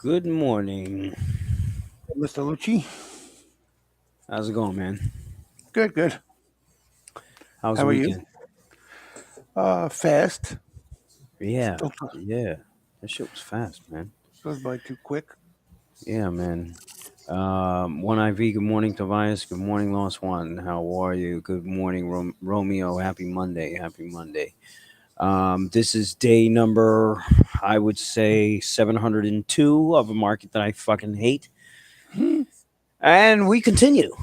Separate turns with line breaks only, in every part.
Good morning.
Mr. Lucci.
How's it going, man?
Good, good.
How's the
How are you?
weekend?
Fast.
Yeah,
Still
yeah. That shit was fast, man.
goes by too quick.
Yeah, man. One IV. Good morning, Tobias. Good morning, Lost One. How are you? Good morning, Romeo. Happy Monday. Happy Monday. This is day number, I would say, 702 of a market that I fucking hate.
Hmm.
And we continue.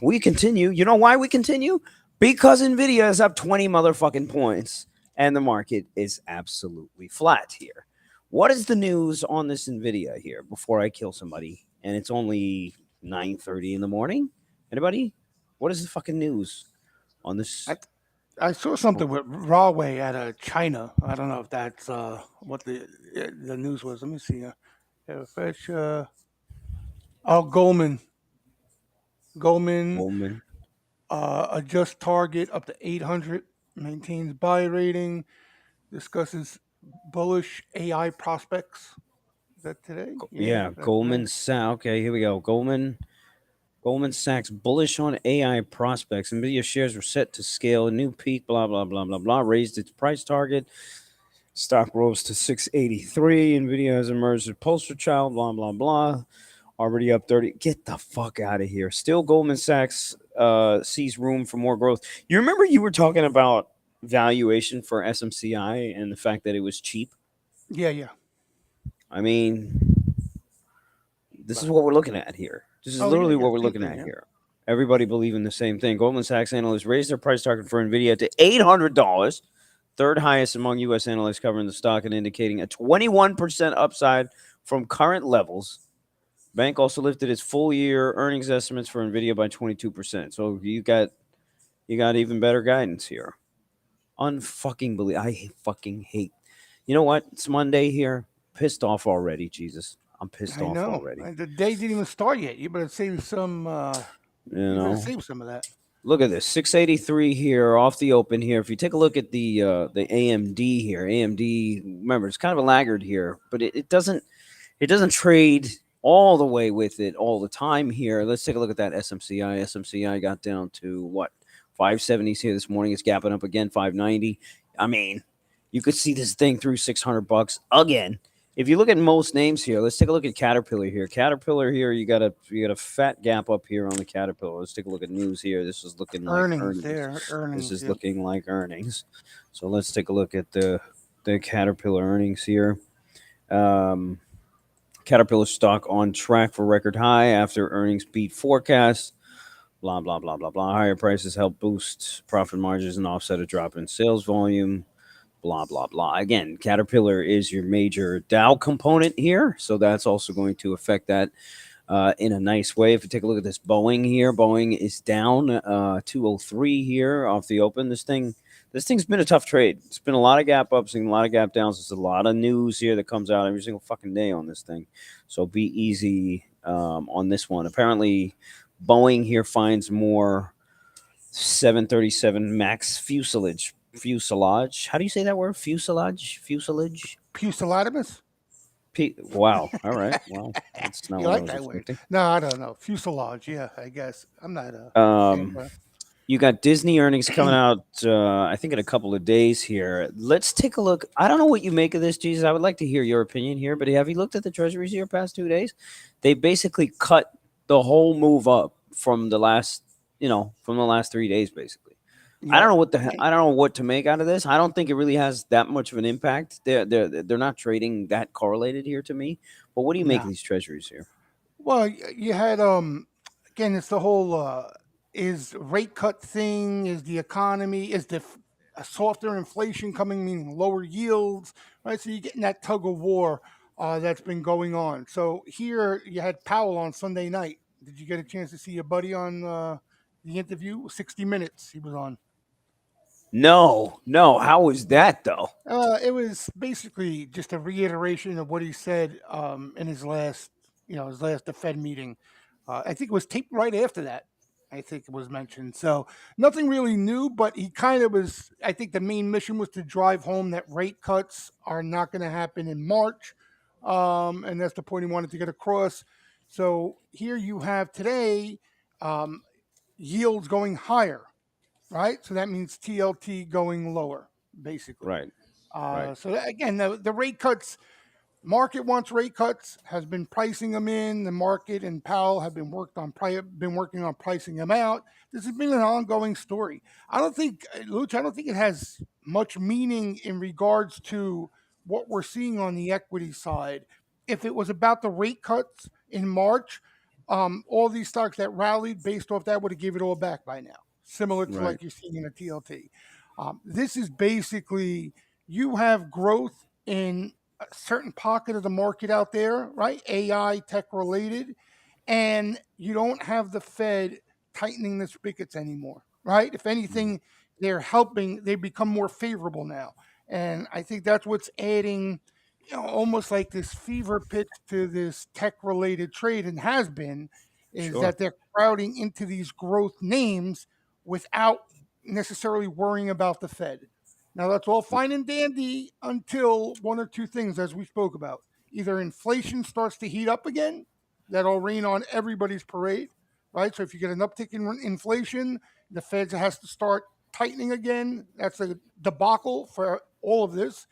We continue. You know why we continue? Because Nvidia is up 20 motherfucking points and the market is absolutely flat here. What is the news on this Nvidia here before I kill somebody? And it's only 9:30 in the morning. Anybody? What is the fucking news on this?
I I saw something with Huawei out of China. I don't know if that's what the news was. Let me see. Fresh. Oh, Goldman
Woman.
adjust target up to 800. Maintains buy rating. Discusses bullish AI prospects. Is that today? Yeah,
Yeah,
that's today.
Goldman Sachs. Okay, here we go. Goldman Sachs bullish on AI prospects. Nvidia shares were set to scale a new peak. Blah blah blah blah blah. Raised its price target. Stock rose to 683. Nvidia has emerged as poster child. Blah blah blah. Already up 30. Get the fuck out of here. Still, Goldman Sachs sees room for more growth. You remember you were talking about valuation for SMCI and the fact that it was cheap.
Yeah, yeah.
I mean, this is
But,
what we're looking at here. This is
oh, yeah,
literally
yeah.
what we're
Same
looking
thing.
at
Yeah.
here. Everybody believing the same thing. Goldman Sachs analysts raised their price target for Nvidia to $800, third highest among U.S. analysts covering the stock and indicating a 21% upside from current levels. Bank also lifted its full year earnings estimates for Nvidia by 22%. So you got even better guidance here. Unfucking believe. I fucking hate. You know what? It's Monday here. Pissed off already. Jesus, I'm pissed
I
off
know.
already.
And the day didn't even start yet. You better save some.
You
You better
know.
save some of that.
Look at this, 683 here off the open here. If you take a look at the AMD here, AMD, remember it's kind of a laggard here, but it doesn't trade all the way with it all the time here. Let's take a look at that SMCI. SMCI got down to what, 570s here this morning. It's gapping up again, 590. I mean, you could see this thing through $600 again. If you look at most names here, let's take a look at Caterpillar here. Caterpillar here, you got a fat gap up here on the Caterpillar. Let's take a look at news here. This is looking like
Earnings
earnings.
there.
This
Earnings.
is
Yep.
looking like earnings. So let's take a look at the Caterpillar earnings here. Um, Caterpillar stock on track for record high after earnings beat forecasts. Blah blah blah blah blah. Higher prices help boost profit margins and offset a drop in sales volume. Blah blah blah. Again, Caterpillar is your major Dow component here, so that's also going to affect that in a nice way. If you take a look at this Boeing here, Boeing is down 203 here off the open. This thing's been a tough trade. It's been a lot of gap ups and a lot of gap downs. There's a lot of news here that comes out every single fucking day on this thing. So be easy on this one. Apparently, Boeing here finds more 737 Max fuselage. How do you say that word? Fuselage.
Pusillanimous.
Wow. All right. Wow. That's not
You
what I
like
was
that word?
expecting.
No, I don't know. Fuselage. Yeah, I guess. I'm not a fan,
Um,
but
you got Disney earnings coming out, I think, in a couple of days here. Let's take a look. I don't know what you make of this, Jesus. I would like to hear your opinion here, but have you looked at the treasuries here past 2 days? They basically cut the whole move up from the last 3 days, basically. I
yeah.
don't know I don't know what to make out of this. I don't think it really has that much of an impact. They're not trading that correlated here to me. But what do you make
No.
of these treasuries here?
Well, you had again. It's the whole is rate cut thing. Is the economy is the a softer inflation coming, meaning lower yields, right? So you're getting that tug of war that's been going on. So here you had Powell on Sunday night. Did you get a chance to see your buddy on the interview? 60 Minutes he was on.
No, no. How was that though?
It was basically just a reiteration of what he said in his last, his last the Fed meeting. I think it was taped right after that. I think it was mentioned. So nothing really new, but he kind of was. I think the main mission was to drive home that rate cuts are not going to happen in March. and that's the point he wanted to get across. So here you have today um, yields going higher, right? So that means TLT going lower, basically.
Right. Right.
Again, the rate cuts, market wants rate cuts, has been pricing them in. The market and Powell have been working on pricing them out. This has been an ongoing story. I don't think, Luch, I don't think it has much meaning in regards to what we're seeing on the equity side. If it was about the rate cuts in March, all these stocks that rallied based off that would have given it all back by now, similar to
Right.
like you're seeing in a TLT. This is basically you have growth in a certain pocket of the market out there, right? AI tech related, and you don't have the Fed tightening the spigots anymore, right? If
Mhm.
anything, they're helping, they become more favorable now. And I think that's what's adding, almost like this fever pitch to this tech related trade, and has been, is
Sure.
that they're crowding into these growth names without necessarily worrying about the Fed. Now, that's all fine and dandy until one or two things, as we spoke about. Either inflation starts to heat up again, that'll rain on everybody's parade, right? So if you get an uptick in inflation, the Fed has to start tightening again. That's a debacle for all of this.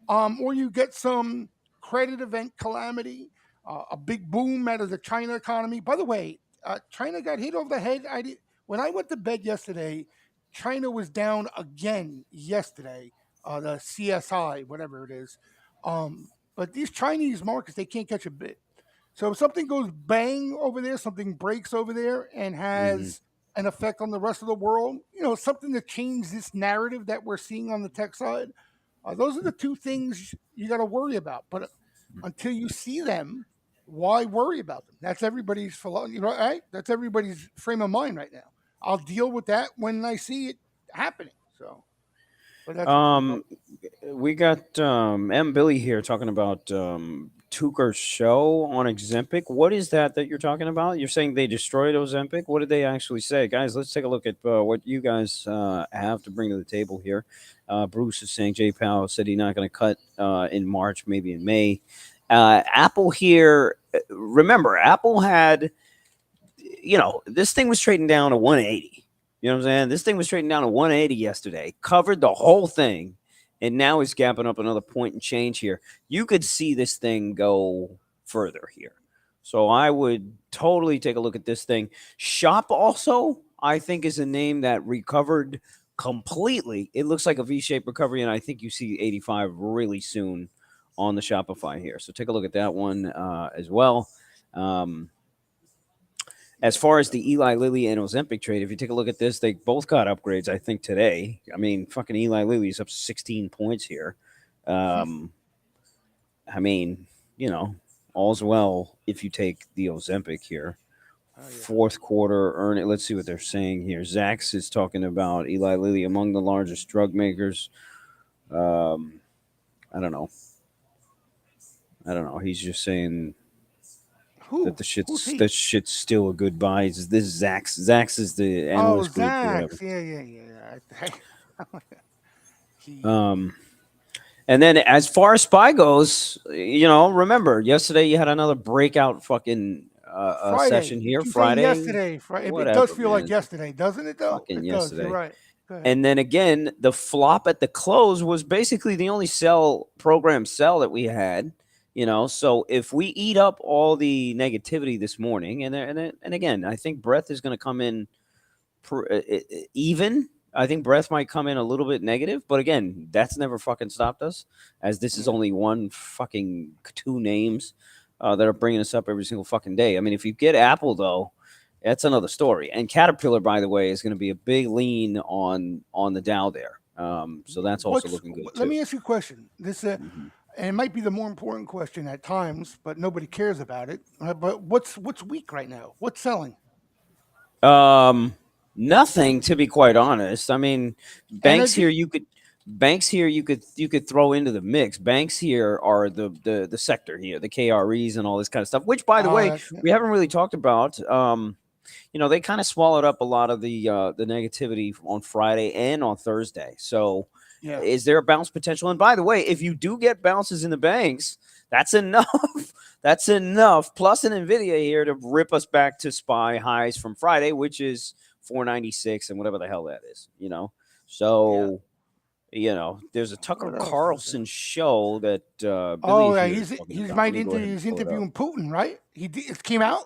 Or you get some credit event calamity, a big boom out of the China economy. By the way, China got hit over the head. When I went to bed yesterday, China was down again yesterday. The CSI, whatever it is. But these Chinese markets, they can't catch a bit. So if something goes bang over there, something breaks over there and
Hmm.
has an effect on the rest of the world, something to change this narrative that we're seeing on the tech side, those are the two things you got to worry about. But until you see them, why worry about them? That's everybody's right? That's everybody's frame of mind right now. I'll deal with that when I see it happening. So, but that's just me.
Um, we got M. Billy here talking about Tucker's show on Ozempic. What is that you're talking about? You're saying they destroyed Ozempic? What did they actually say? Guys, let's take a look at what you guys have to bring to the table here. Bruce is saying Jay Powell said he's not going to cut in March, maybe in May. Apple here, remember, Apple had, this thing was trading down to 180. You know what I'm saying? This thing was trading down to 180 yesterday, covered the whole thing, and now it's gapping up another point and change here. You could see this thing go further here. So I would totally take a look at this thing. Shop also, I think, is a name that recovered completely. It looks like a V-shaped recovery, and I think you see 85 really soon on the Shopify here. So take a look at that one as well. Um, as
Yeah.
far as the Eli Lilly and Ozempic trade, if you take a look at this, they both got upgrades, I think, today. I mean, fucking Eli Lilly's up 16 points here. Um, I mean, you know, all's well if you take the Ozempic here.
Oh yeah.
Fourth quarter earning. Let's see what they're saying here. Zax is talking about Eli Lilly among the largest drug makers. Um, I don't know. I don't know. He's just saying that
Who? Who's he?
that shit's still a good buy. This Zax? Zax is the
Oh,
analyst group or whatever.
Zax. Yeah, yeah, yeah. he.
Um, And then as far as Spy goes, remember yesterday you had another breakout fucking
Friday.
session
You
here.
keep saying
Friday,
yesterday. It does
whatever,
feel like
man.
yesterday, doesn't it? Though
Fucking
it does. You're
yesterday.
right. Go ahead.
And then again, the flop at the close was basically the only sell that we had. So if we eat up all the negativity this morning, and again, I think breath is going to come in even. I think breath might come in a little bit negative, but again, that's never fucking stopped us, as this is
Yeah.
only one fucking two names that are bringing us up every single fucking day. I mean, if you get Apple though, that's another story. And Caterpillar, by the way, is going to be a big lean on the Dow there. So that's also looking good
Let
too.
me ask you a question. This
Mhm.
and it might be the more important question at times, but nobody cares about it. But what's weak right now? What's selling?
Um, Nothing, to be quite honest. I mean,
Energy?
banks here you could throw into the mix. Banks here are the sector here, the KREs and all this kind of stuff. Which, by the way,
That's
we haven't really talked about. They kind of swallowed up a lot of the negativity on Friday and on Thursday. So,
yeah.
is there a bounce potential? And by the way, if you do get bounces in the banks, That's enough. That's enough. Plus an Nvidia here to rip us back to SPY highs from Friday, which is 496 and whatever the hell that is.
Yeah.
So there's a Tucker
What else was there?
Carlson show that Billy
Oh, yeah,
here is talking
he's
about. Let
might
me go ahead and
he's
pull it up.
interviewing Putin, right? It came out.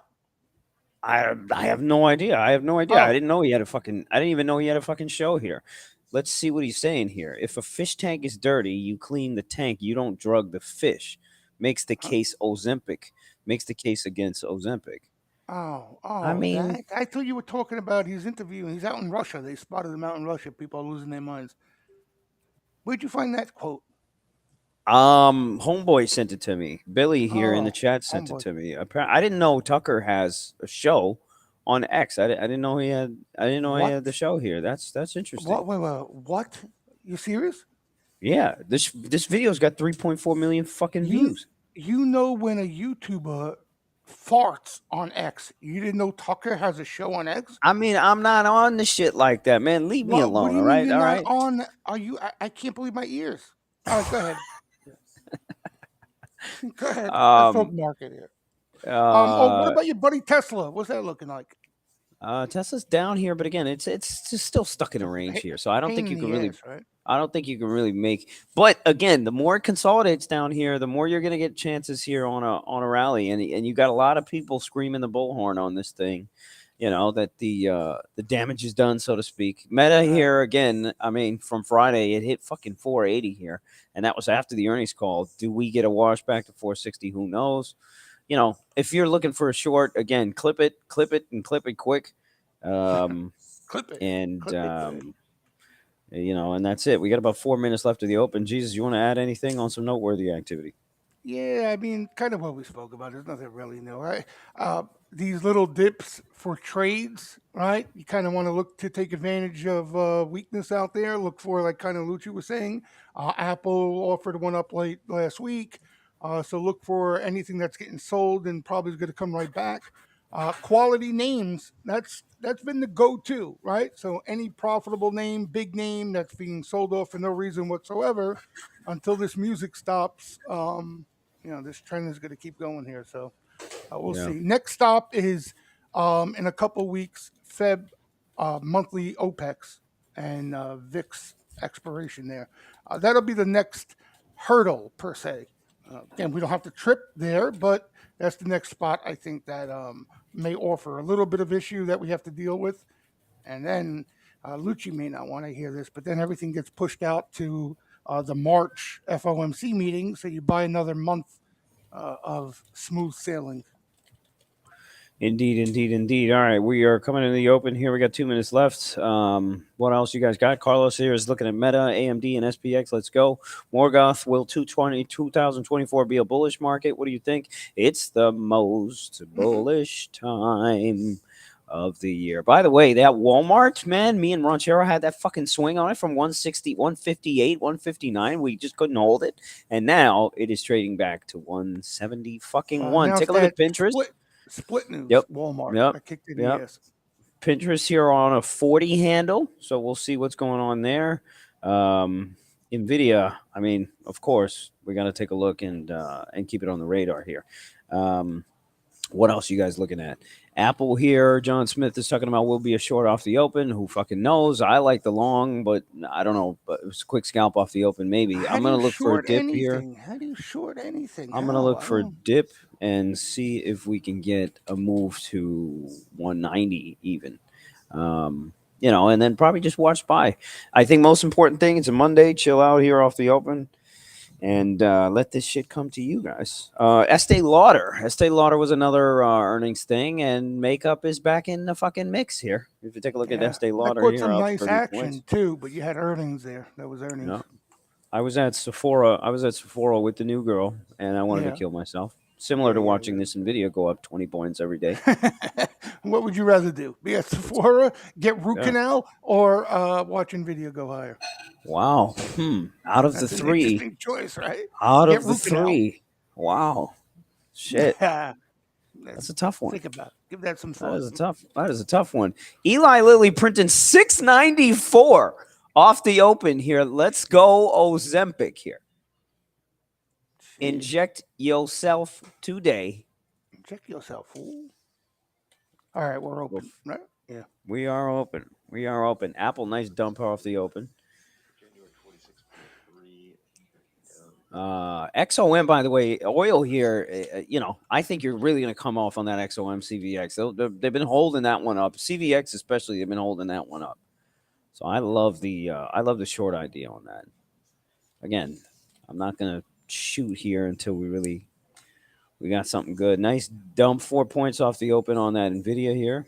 I have no idea. I have no idea. I
Oh,
didn't know he had a fucking. I didn't even know he had a fucking show here. Let's see what he's saying here. If a fish tank is dirty, you clean the tank. You don't drug the fish. Makes the
huh?
case Ozempic. Makes the case against Ozempic. I mean,
That I thought you were talking about his interview. He's out in Russia. They spotted him out in Russia. People are losing their minds. Where'd you find that quote?
Homeboy sent it to me. Billy here in the
Oh,
chat sent it
homeboy.
to me. I didn't know Tucker has a show on X. I didn't know he had. I didn't know he
What?
had the show here. That's interesting.
What? Wait, wait, what? You serious?
Yeah, this video's got 3.4 million fucking
You
views.
you know when a YouTuber farts on X, you didn't know Tucker has a show on X?
I mean, I'm not on the shit like that, man. Leave me
What do
alone,
you
all
mean
right?
you're
All
not
right.
on? Are you? I can't believe my ears. All right, go ahead. Go ahead. Let's talk
Um
market here. Oh, what
uh
about your buddy Tesla? What's that looking like?
Tesla's down here, but again, it's just still stuck in a range
Pa-
here. So I don't
Pain
think
in
you can
the
really
ass, right?
I don't think you can really make. But again, the more it consolidates down here, the more you're going to get chances here on a rally, and you got a lot of people screaming the bullhorn on this thing. That the damage is done, so to speak. Meta
Uh,
here again. I mean, from Friday, it hit fucking 480 here, and that was after the earnings call. Do we get a wash back to 460? Who knows? If you're looking for a short, again, clip it, and clip it quick. Um,
clip it,
and
clip it good.
and that's it. We got about 4 minutes left of the open. Jesus, you want to add anything on some noteworthy activity?
Yeah, I mean, kind of what we spoke about. There's nothing really new, right? These little dips for trades, right? You kind of want to look to take advantage of weakness out there. Look for, like kind of Lucci was saying, Apple offered one up late last week. So look for anything that's getting sold and probably is going to come right back. Quality names, that's been the go-to, right? So any profitable name, big name that's being sold off for no reason whatsoever until this music stops. This trend is going to keep going here. So we'll
Yeah.
see. Next stop is in a couple weeks, Feb monthly OPEX and VIX expiration there. That'll be the next hurdle per se. Again, we don't have to trip there, but that's the next spot I think that may offer a little bit of issue that we have to deal with. And then Lucci may not want to hear this, but then everything gets pushed out to the March FOMC meeting, so you buy another month of smooth sailing.
Indeed, indeed, indeed. All right, we are coming into the open here. We got 2 minutes left. What else you guys got? Carlos here is looking at Meta, AMD, and SPX. Let's go. Morgoth, will 2024 be a bullish market? What do you think? It's the most bullish time of the year. By the way, that Walmart, man, me and Ranchero had that fucking swing on it from 160, 158, 159. We just couldn't hold it. And now it is trading back to 170 fucking one. Take
Announced
a look at
that
Pinterest.
split news.
Yep.
Walmart
Yep.
that kicked in the
Yep.
ass.
Pinterest here on a 40 handle. So we'll see what's going on there. Nvidia, I mean, of course, we got to take a look and keep it on the radar here. What else you guys looking at? Apple here. John Smith is talking about will be a short off the open. Who fucking knows? I like the long, but I don't know. But it was a quick scalp off the open. Maybe
How
I'm
do
gonna
you
look for a
short
dip here.
anything? How do you short anything?
I'm gonna
How?
look
I
for a
don't.
dip and see if we can get a move to 190 even. And then probably just watch by. I think most important thing, it's a Monday. Chill out here off the open and let this shit come to you guys. Estee Lauder. Estee Lauder was another earnings thing, and makeup is back in the fucking mix here. If you take a look at
Yeah,
Estee
that
Lauder
caught
here,
some
up
nice
30 points.
action too, but you had earnings there. That was earnings.
No, I was at Sephora. I was at Sephora with the new girl, and I wanted to
Yeah,
kill myself. Similar
yeah,
to
yeah,
watching this Nvidia go up 20 points every day.
yeah. What would you rather do? Be at Sephora, get root
Yeah.
canal, or watching video go higher?
Wow. Out of the
That's an
three,
interesting choice, right?
out
Get
of the
root canal.
three, wow, shit, that's a tough one.
Think about it. Give that some
That
thought.
is a tough. That is a tough one. Eli Lilly printing 694 off the open here. Let's go Ozempic here. Inject yourself today.
Check yourself, fool. All right, we're
Well,
open, right? Yeah.
we are open. We are open. Apple, nice dump off the open. XOM, by the way, oil here. I think you're really going to come off on that XOM CVX. They've been holding that one up. CVX especially, they've been holding that one up. So I love the short idea on that. Again, I'm not going to shoot here until we got something good. Nice dump, 4 points off the open on that Nvidia here.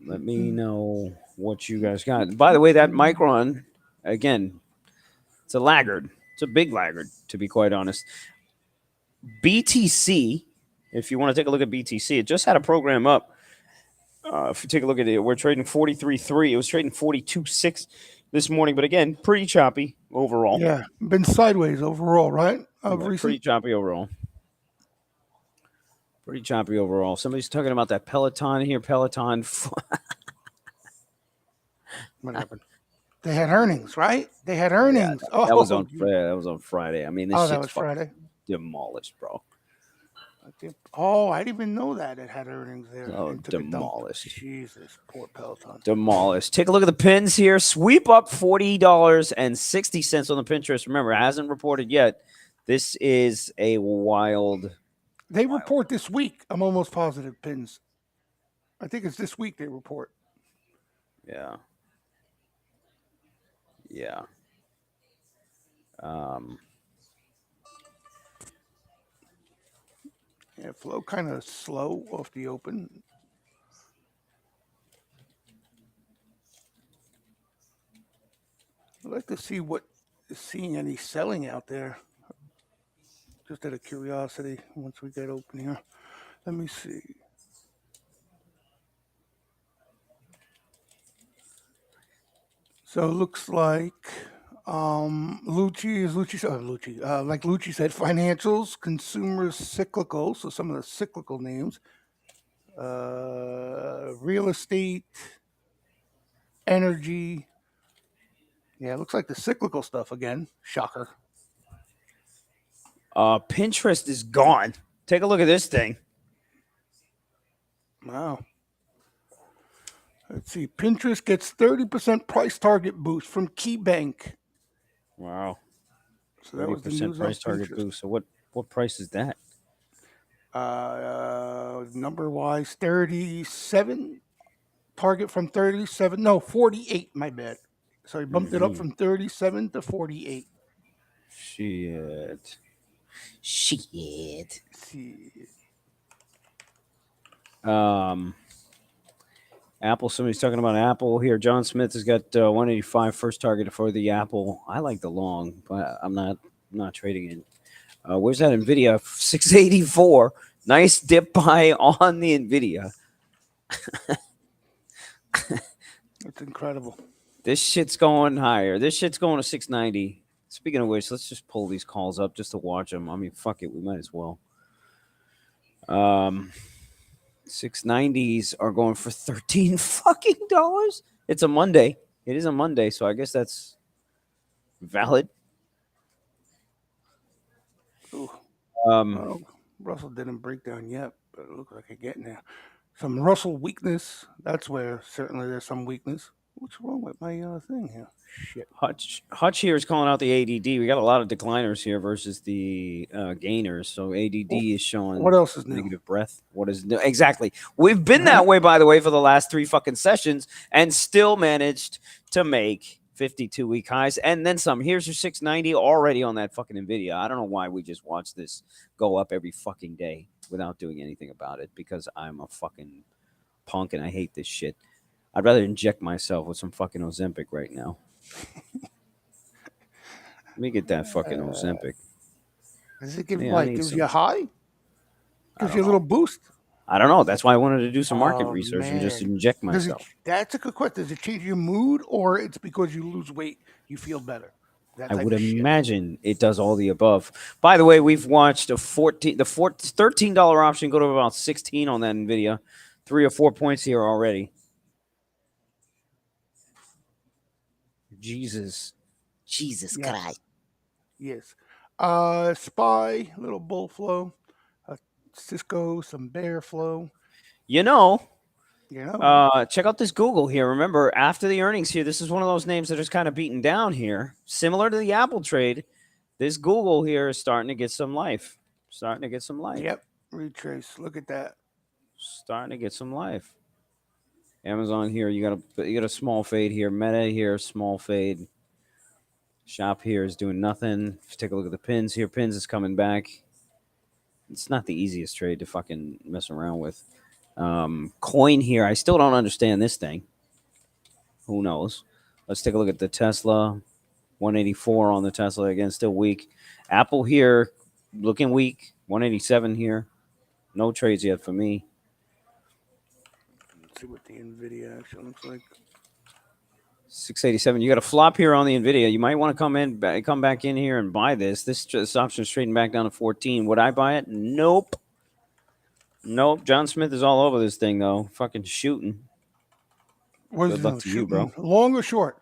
Let me know what you guys got. By the way, that Micron, again, it's a laggard. It's a big laggard, to be quite honest. BTC, if you want to take a look at BTC, it just had a program up. If you take a look at it, we're trading 43.3. It was trading 42.6 this morning, but again, pretty choppy overall.
Yeah, been sideways overall, right? Of
Yeah,
recent.
pretty choppy overall. Pretty choppy overall. Somebody's talking about that Peloton here. Peloton.
What happened? They had earnings, right? They had earnings.
That was on
geez.
that was on Friday. I mean, this
Oh, that
shit's
was Friday.
demolished, bro.
Oh, I didn't even know that it had earnings there.
Oh,
and took a dump.
demolished.
Jesus, poor Peloton.
Demolished. Take a look at the pins here. Sweep up $40.60 on the Pinterest. Remember, it hasn't reported yet. This is a wild.
They report this week. I'm almost positive pins. I think it's this week they report.
Yeah. Yeah.
Yeah, flow kind of slow off the open. I'd like to see what is seeing any selling out there. Just out of curiosity, once we get open here. Let me see. So it looks like Lucci, like Lucci said, financials, consumers, cyclical. So some of the cyclical names, real estate, energy. Yeah, it looks like the cyclical stuff again. Shocker.
Pinterest is gone. Take a look at this thing.
Wow. Let's see. Pinterest gets 30% price target boost from KeyBank.
Wow.
So that was the news
price
on
target
Pinterest.
boost. So what price is that?
Number wise, 37. Target from 37. No, 48. My bad. So he bumped it up from 37 to 48.
Shit.
Let's see.
Apple. Somebody's talking about Apple here. John Smith has got 185 first target for the Apple. I like the long, but I'm not trading it. Where's that Nvidia? 684. Nice dip buy on the Nvidia.
That's incredible.
This shit's going higher. This shit's going to 690. Speaking of which, let's just pull these calls up just to watch them. I mean, fuck it, we might as well. 690s are going for $13 fucking dollars. It's a Monday. It is a Monday, so I guess that's valid.
Russell didn't break down yet, but it looks like it's getting there. Some Russell weakness. That's where certainly there's some weakness. What's wrong with my thing here? Shit.
Hutch here is calling out the ADD. We got a lot of decliners here versus the gainers. So ADD is showing
What else is new?
negative breath. What is new? Exactly. We've been that way, by the way, for the last 3 fucking sessions and still managed to make 52-week highs and then some. Here's your 690 already on that fucking Nvidia. I don't know why we just watch this go up every fucking day without doing anything about it, because I'm a fucking punk and I hate this shit. I'd rather inject myself with some fucking Ozempic right now. Let me get that fucking Ozempic.
Does it give gives you a high? Gives you a little boost?
I don't know. That's why I wanted to do some market research and just inject myself.
That's a good question. Does it change your mood, or it's because you lose weight, you feel better?
I would imagine it does all the above. By the way, we've watched the $13 option go to about 16 on that Nvidia. 3 or 4 points here already. Jesus. Jesus
Yes.
Christ.
Yes. Spy, little bull flow. Uh, Cisco, some bear flow.
You know,
You know,
check out this Google here. Remember, after the earnings here, this is one of those names that is kind of beaten down here. Similar to the Apple trade, this Google here is starting to get some life. Starting to get some life.
yep. Retrace. Look at that.
Starting to get some life. Amazon here, you got a small fade here. Meta here, small fade. Shop here is doing nothing. If you take a look at the pins here, pins is coming back. It's not the easiest trade to fucking mess around with. Coin here, I still don't understand this thing. Who knows? Let's take a look at the Tesla. 184 on the Tesla again, still weak. Apple here, looking weak. 187 here. No trades yet for me.
Let's see what the Nvidia actually looks like.
687. You got a flop here on the Nvidia. You might want to come back in here and buy this. This option straightened back down to 14. Would I buy it? Nope. Nope. John Smith is all over this thing though. Fucking shooting.
What is
Good
he
luck
doing?
to you, bro.
Shooting long or short?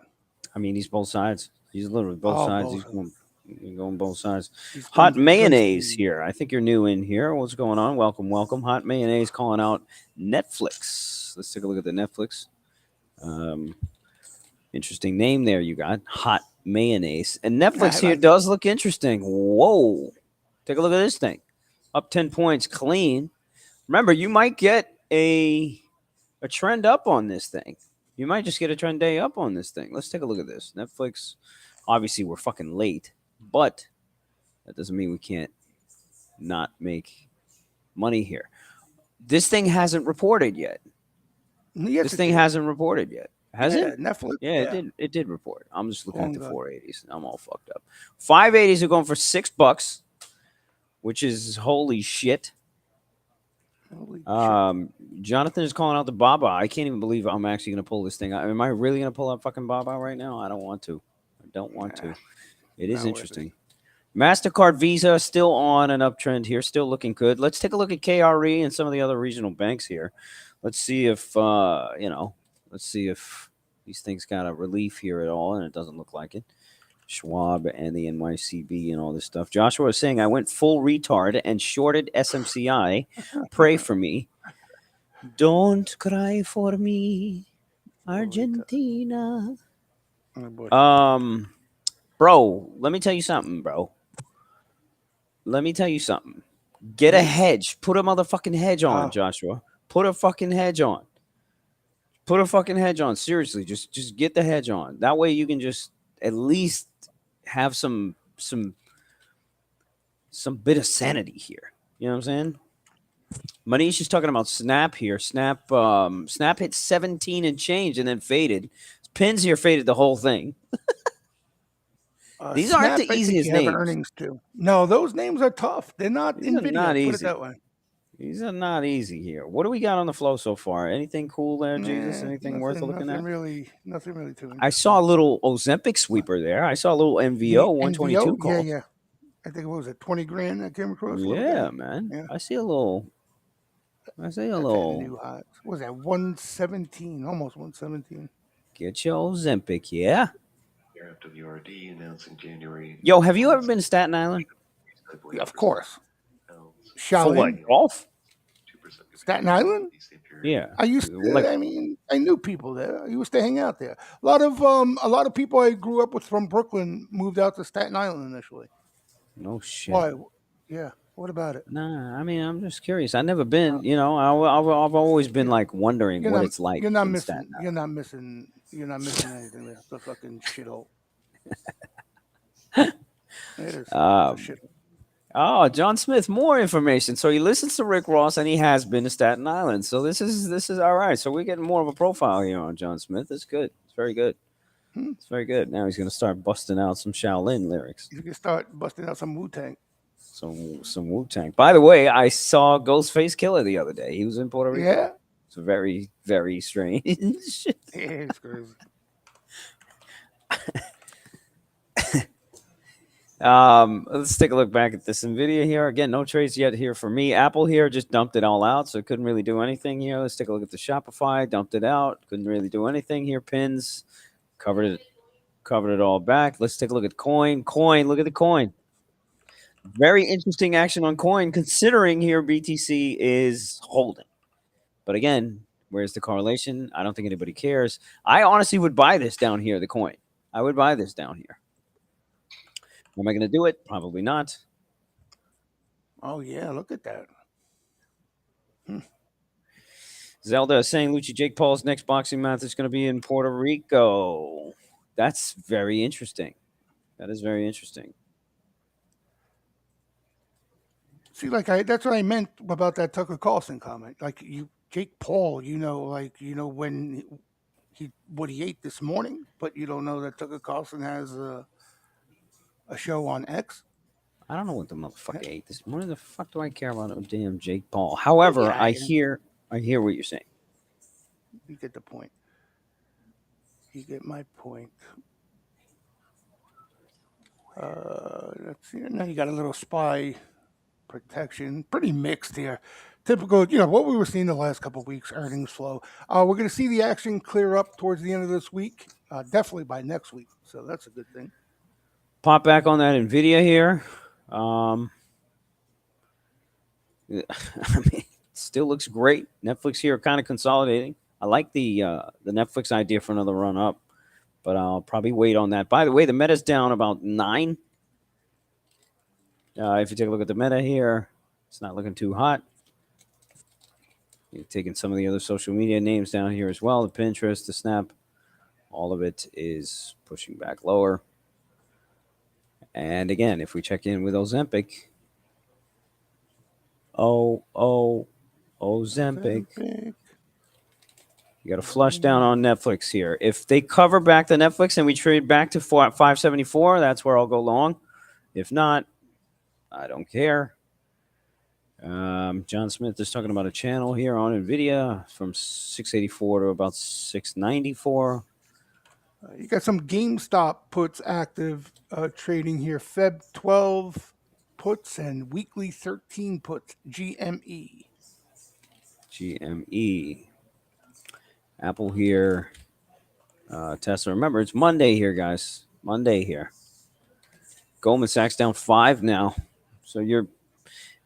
I mean, he's both sides. He's literally both
Oh,
sides.
both.
He's going both sides.
He's
Hot
gun
mayonnaise
speed.
here. I think you're new in here. What's going on? Welcome, welcome. Hot mayonnaise calling out Netflix. Let's take a look at the Netflix. Um, Interesting name there you got. Hot mayonnaise. And Netflix
I
here
like it.
does look interesting. Whoa. Take a look at this thing. Up 10 points clean. Remember, you might get a trend up on this thing. You might just get a trend day up on this thing. Let's take a look at this. Netflix, obviously we're fucking late, but that doesn't mean we can't not make money here. This thing hasn't reported yet.
Yes,
This
it
thing
did.
hasn't reported yet. Has
Yeah,
it?
Netflix.
Yeah, it
Yeah,
did. It did report. I'm just looking at
long
the
ago.
480s. I'm all fucked up. 580s are going for $6, which is holy shit.
Holy shit!
Um, Jonathan is calling out the Baba. I can't even believe I'm actually going to pull this thing out. Am I really going to pull out fucking Baba right now? I don't want to. I don't want
Nah,
to. It is
not worth it.
interesting. MasterCard Visa still on an uptrend here, still looking good. Let's take a look at KRE and some of the other regional banks here. Let's see if, let's see if these things got a relief here at all, and it doesn't look like it. Schwab and the NYCB and all this stuff. Joshua was saying, I went full retard and shorted SMCI. Pray for me. Don't cry for me, Argentina.
Oh boy.
Bro, let me tell you something, bro. Let me tell you something. Get a
Hmm?
hedge. Put a motherfucking hedge on,
Oh,
Joshua. Put a fucking hedge on. Put a fucking hedge on. Seriously, just get the hedge on. That way you can just at least have some bit of sanity here. You know what I'm saying? Manish is talking about Snap here. Snap hit 17 and change and then faded. Pins here faded the whole thing. These aren't
Snap.
the
I think
easiest
you have
names.
earnings too. No, those names are tough. They're not
These are not
Nvidia. Put it
easy.
that way.
These are not easy here. What do we got on the flow so far? Anything cool there, Jesus?
Nah,
Anything worth
nothing.
looking at?
Nothing really too
I saw
interesting.
a little Ozempic sweeper there. I saw a little MVO
The
122
NVO. Yeah,
call.
yeah. I think it was at 20 grand. I came across. Look at
Yeah,
that.
man.
Yeah,
I see a little. I see a
that's at
little.
new high. What was that 117? Almost 117.
Get your Ozempic, yeah.
WRD announcing January.
Yo, have you ever been to Staten Island?
Yeah, of course.
For what?
Shaolin,
Golf?
Staten Island.
Yeah.
I used
Like,
to. I mean, I knew people there. I used to hang out there. A lot of people I grew up with from Brooklyn moved out to Staten Island initially.
no shit.
Why? Yeah. What about it?
Nah, I mean, I'm just curious. I never been,
Uh,
I've always been
you,
like wondering
you're
what
not.
it's like
You're not
in
missing.
Staten
You're not missing. You're not missing anything there. It's a fucking shithole. It is. It's a
Island.
shithole.
Oh, John Smith, more information. So he listens to Rick Ross and he has been to Staten Island. So this is all right. So we're getting more of a profile here on John Smith. That's good. It's very good.
Hmm?
It's very good. Now he's gonna start busting out some Shaolin lyrics.
You can start busting out some Wu Tang.
Some Wu Tang. By the way, I saw Ghostface Killer the other day. He was in Puerto Rico.
Yeah.
It's very, very strange.
Yeah, it's crazy.
Let's take a look back at this Nvidia here. Again, no trades yet here for me. Apple here just dumped it all out, so it couldn't really do anything here. Let's take a look at the Shopify. Dumped it out. Couldn't really do anything here. Pins covered it. Covered it all back. Let's take a look at coin. Coin, look at the coin. Very interesting action on coin, considering here BTC is holding. But again, where's the correlation? I don't think anybody cares. I honestly would buy this down here, the coin. I would buy this down here. Am I going to do it? Probably not.
Oh yeah, look at that.
Zelda Sang Lucci, Jake Paul's next boxing match is going to be in Puerto Rico. That's very interesting. That is very interesting.
See, that's what I meant about that Tucker Carlson comment. Like Jake Paul, when what he ate this morning, but you don't know that Tucker Carlson has a show on X.
I don't know what the motherfucker ate this. What the fuck do I care about a damn Jake Paul? However,
Yeah,
I hear what you're saying.
you get the point. You get my point. Let's see. Now you got a little SPY protection. Pretty mixed here. Typical, what we were seeing the last couple of weeks, earnings flow. We're going to see the action clear up towards the end of this week, definitely by next week. So that's a good thing.
Pop back on that Nvidia here. I mean, it still looks great. Netflix here kind of consolidating. I like the Netflix idea for another run up, but I'll probably wait on that. By the way, the meta's down about 9. If you take a look at the meta here, it's not looking too hot. You're taking some of the other social media names down here as well. The Pinterest, the Snap, all of it is pushing back lower. And again, if we check in with Ozempic, Ozempic. You got to flush down on Netflix here. If they cover back the Netflix and we trade back to 574, that's where I'll go long. If not, I don't care. John Smith is talking about a channel here on Nvidia from 684 to about 694.
You got some GameStop puts active trading here. Feb 12 puts and weekly 13 puts. GME.
Apple here. Tesla. Remember, it's Monday here, guys. Monday here. Goldman Sachs down 5 now. So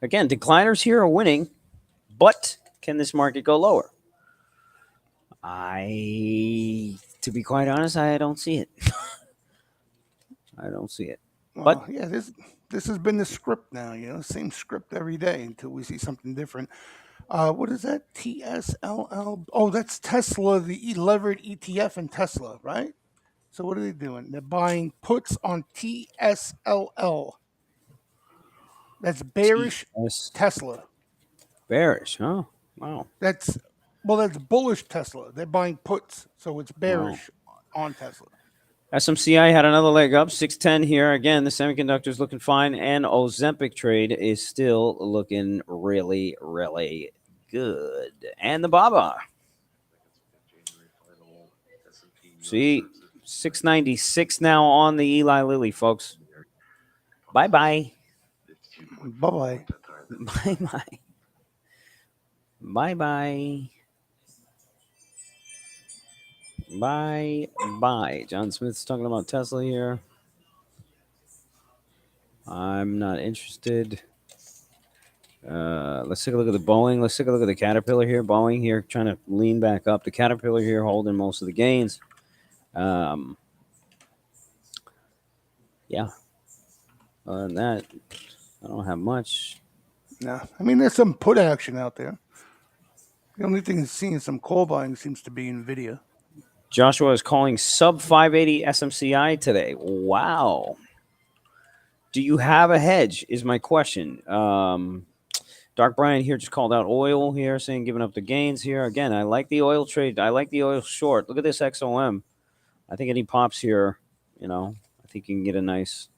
again, decliners here are winning, but can this market go lower? To be quite honest, I don't see it. I don't see it.
Well, but yeah, this has been the script now. Same script every day until we see something different. What is that? TSLL? Oh, that's Tesla, the levered ETF in Tesla, right? So what are they doing? They're buying puts on TSLL. That's bearish Tesla.
Bearish, huh? Wow.
That's bullish Tesla. They're buying puts, so it's bearish on Tesla.
SMCI had another leg up, 610 here. Again, the semiconductor's looking fine, and Ozempic trade is still looking really, really good. And the Baba. See, 696 now on the Eli Lilly, folks. Bye-bye.
Bye-bye.
Bye-bye. Bye-bye. Bye-bye. John Smith's talking about Tesla here. I'm not interested. Let's take a look at the Boeing. Let's take a look at the Caterpillar here. Boeing here trying to lean back up. The Caterpillar here holding most of the gains. Yeah. Other than that, I don't have much.
No. I mean, there's some put action out there. The only thing that's seeing some call buying seems to be NVIDIA.
Joshua is calling sub 580 SMCI today. Wow. Do you have a hedge is my question. Dark Brian here just called out oil here, saying giving up the gains here. Again, I like the oil trade. I like the oil short. Look at this XOM. I think any pops here, I think you can get a nice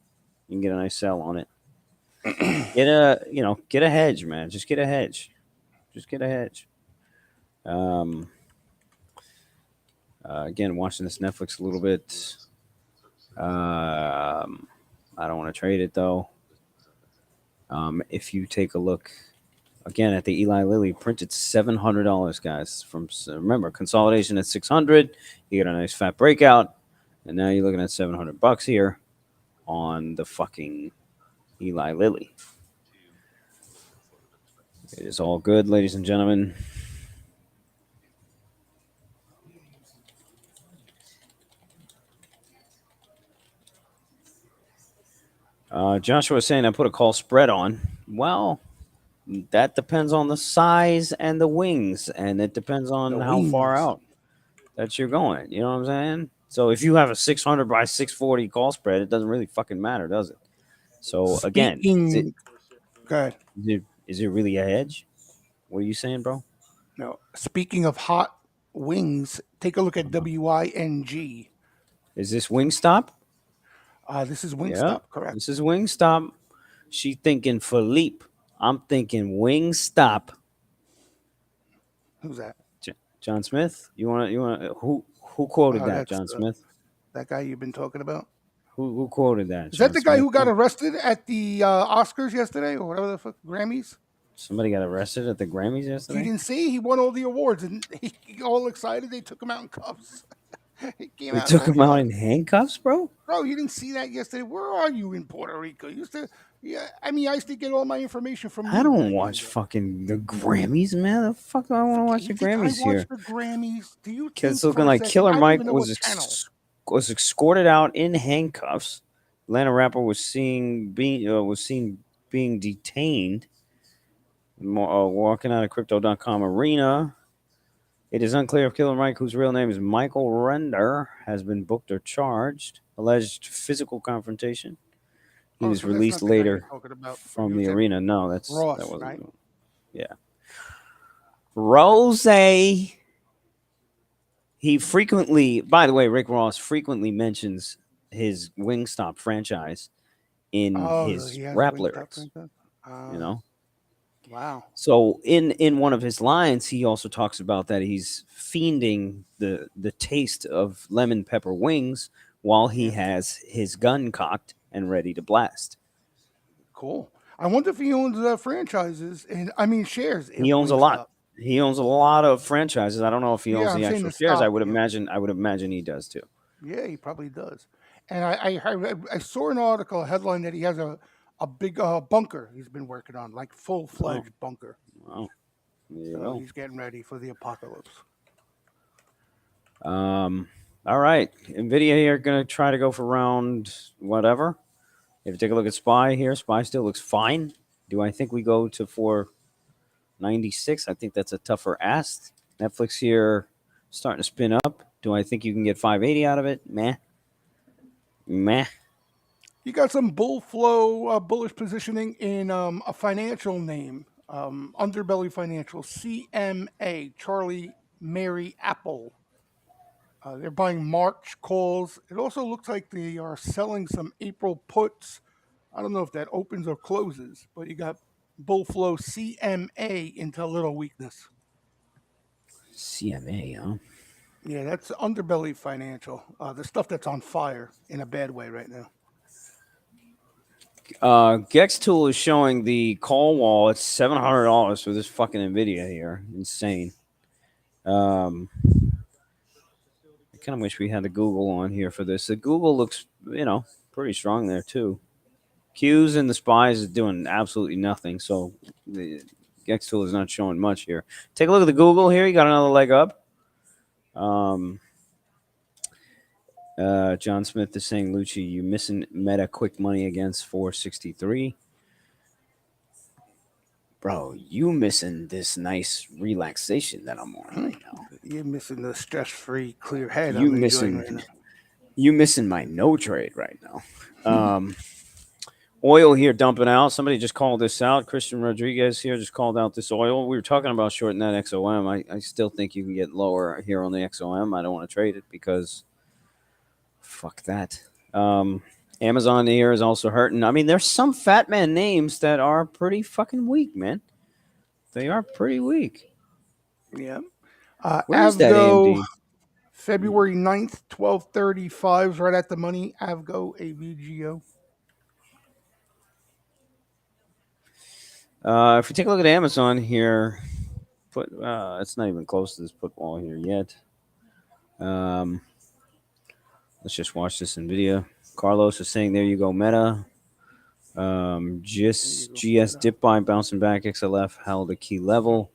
sell on it. Get a hedge, man. Just get a hedge. Again, watching this Netflix a little bit. I don't want to trade it though. If you take a look again at the Eli Lilly, printed $700, guys. Remember, consolidation at 600. You get a nice fat breakout, And now you're looking at $700 here on the fucking Eli Lilly. It is all good, ladies and gentlemen. Joshua is saying I put a call spread on. Well, that depends on the size and the wings, and it depends
The
on how far
wings.
out that you're going. You know what I'm saying? So if you have a 600 by 640 call spread, it doesn't really fucking matter, does it? So again,
Speaking, good.
is it really a hedge? What are you saying, bro?
No, speaking of hot wings, take a look at
Uh-huh.
WING.
Is this Wingstop?
This is
Yeah,
Wingstop, correct?
this is Wingstop. She thinking Philippe. I'm thinking Wingstop.
Who's that?
John Smith. You want who quoted that?
That's
John Smith.
that guy you've been talking about.
Who quoted that?
Is that
John
the guy
Smith.
who got arrested at the Oscars yesterday or whatever the fuck Grammys?
Somebody got arrested at the Grammys
You
yesterday.
didn't see? He won all the awards, and he all excited. They took him out in cuffs. He came
They
out
took
all
him out
excited.
in handcuffs, bro.
Bro, you didn't see that yesterday. Where are you in Puerto Rico? You used to, yeah. I mean, I used to get all my information from
I
you
don't
back in the
watch
day.
fucking the Grammys, man. The fuck do I want to watch
You
the
think I
Grammys
watch
here?
the Grammys? Do you
Because
think
it's
for
looking
a
like
second?
Killer
I don't
Mike
even know what channel.
was escorted out in handcuffs. Atlanta rapper was seen being detained, walking out of Crypto.com arena. It is unclear if Killer Mike, whose real name is Michael Render, has been booked or charged. Alleged physical confrontation. He
Oh,
was
so that's
released
not the guy you're
later
talking about.
from
You
the
said
arena. No, that
Ross, right?
wasn't. Yeah, Rose. He frequently, by the way, Rick Ross frequently mentions his Wingstop franchise in
Oh,
his
he has a
rap
Wingstop
lyrics.
franchise.
You know,
Wow.
so in one of his lines, he also talks about that he's fiending the taste of lemon pepper wings while he
Yeah,
has his gun cocked and ready to blast.
cool. I wonder if he owns franchises and I mean shares
He
in
owns a lot.
Wingstop.
He owns a lot of franchises. I don't know if he
Yeah,
owns
I'm
the
saying
actual
the
shares. I
stock.
would
Yeah,
imagine. I would imagine he does too.
yeah, he probably does. And I saw an article, a headline that he has a big bunker he's been working on, like full
Oh,
fledged bunker.
wow. There you
So
go.
he's getting ready for the apocalypse.
Um, all right. NVIDIA here going to try to go for round whatever. If you take a look at SPY here, SPY still looks fine. Do I think we go to 496? I think that's a tougher ask. Netflix here starting to spin up. Do I think you can get 580 out of it? Meh. Meh.
You got some bull flow, bullish positioning in a financial name, Underbelly Financial, CMA, Charlie Mary Apple. They're buying March calls. It also looks like they are selling some April puts. I don't know if that opens or closes, but you got bull flow CMA into a little weakness.
CMA, huh?
Yeah, that's Underbelly Financial, the stuff that's on fire in a bad way right now.
Gex Tool is showing the call wall. It's $700 for this fucking Nvidia here. Insane. I kind of wish we had the Google on here for this. The Google looks, pretty strong there too. Q's and the spies is doing absolutely nothing. So the Gex Tool is not showing much here. Take a look at the Google here. You got another leg up. John Smith is saying, Lucci, you missing Meta quick money against 463. Bro, you missing this nice relaxation that I'm on right now.
You're missing the stress-free, clear head
You
I'm enjoying
missing
right now.
you missing my no trade right now. Oil here dumping out. Somebody just called this out. Christian Rodriguez here just called out this oil. We were talking about shorting that XOM. I still think you can get lower here on the XOM. I don't want to trade it because fuck that. Amazon here is also hurting. I mean, there's some fat man names that are pretty fucking weak, man. They are pretty weak.
Yeah.
Where is that
Avgo,
AMD?
February 9th, 12:35's right at the money. Avgo, AVGO.
If you take a look at Amazon here, it's not even close to this put wall here yet. Let's just watch this in video. Carlos is saying, "There you go, Meta."
There you
Just
go,
GS
Meta.
dip buy bouncing back. XLF held a key level.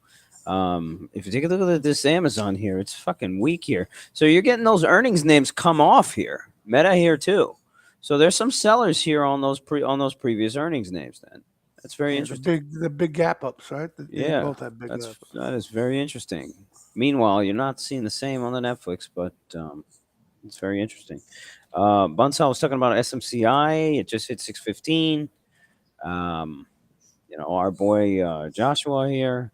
If you take a look at this Amazon here, it's fucking weak here. So you're getting those earnings names come off here. Meta here too. So there's some sellers here on those previous earnings names. Then that's very
Yeah,
interesting.
the big gap ups, right? They
Yeah,
both have big gap ups.
that is very interesting. Meanwhile, you're not seeing the same on the Netflix, but it's very interesting. Bunsell was talking about SMCI. It just hit 615. Um, our boy Joshua here.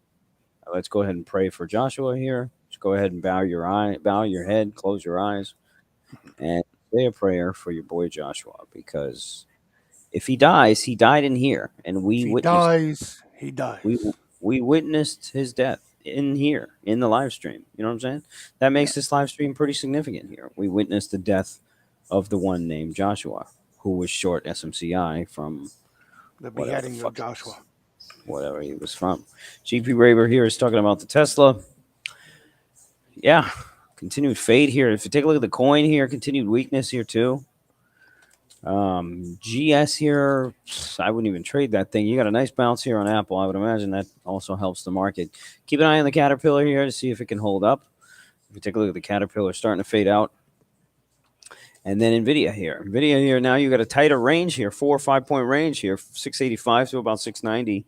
Let's go ahead and pray for Joshua here. Just go ahead and bow your head, close your eyes, and say a prayer for your boy Joshua, because if he dies, he died in here, and
If he dies, he
we
dies.
we witnessed his death in here in the live stream. You know what I'm saying? That
Yeah,
makes this live stream pretty significant here. We witnessed the death of the one named Joshua, who was short SMCI from
the
whatever the
beheading of
fuck
Joshua.
whatever he was from. GP Raver here is talking about the Tesla. Yeah, continued fade here. If you take a look at the coin here, continued weakness here too. GS here, I wouldn't even trade that thing. You got a nice bounce here on Apple. I would imagine that also helps the market. Keep an eye on the Caterpillar here to see if it can hold up. If you take a look at the Caterpillar, starting to fade out. And then Nvidia here. Nvidia here, now you got a tighter range here, 4 or 5 point range here, 685 to about 690.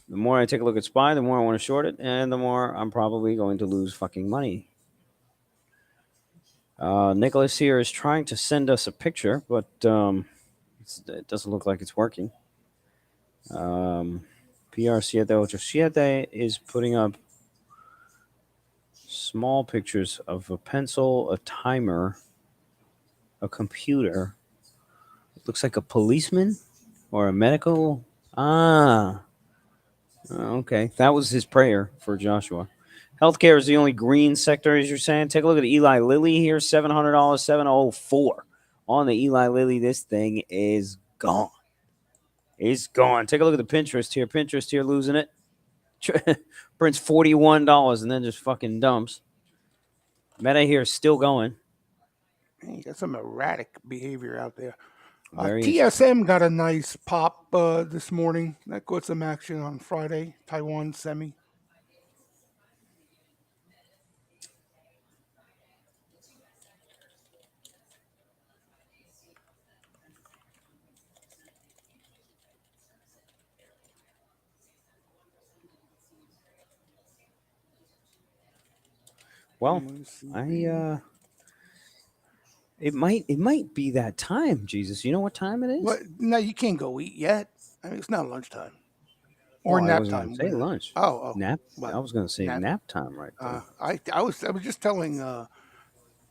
The more I take a look at SPY, the more I want to short it, and the more I'm probably going to lose fucking money. Nicholas here is trying to send us a picture, but it doesn't look like it's working. PR787 is putting up small pictures of a pencil, a timer, a computer. It looks like a policeman or a medical. Okay. That was his prayer for Joshua. Healthcare is the only green sector, as you're saying. Take a look at Eli Lilly here, $700, 704 on the Eli Lilly. This thing is gone. It's gone. Take a look at the Pinterest here. Pinterest here losing it. Prints $41 and then just fucking dumps. Meta here is still going.
Man, you got some erratic behavior out there.
Very
TSM got a nice pop this morning. That got some action on Friday. Taiwan semi.
well. It might be that time, Jesus. You know what time it is?
What? No, you can't go eat yet. I mean, it's not lunchtime or
Oh, I
nap
wasn't going
time.
to say lunch.
Oh,
Nap.
what?
I was going to say
Nap.
nap time right there.
I was just telling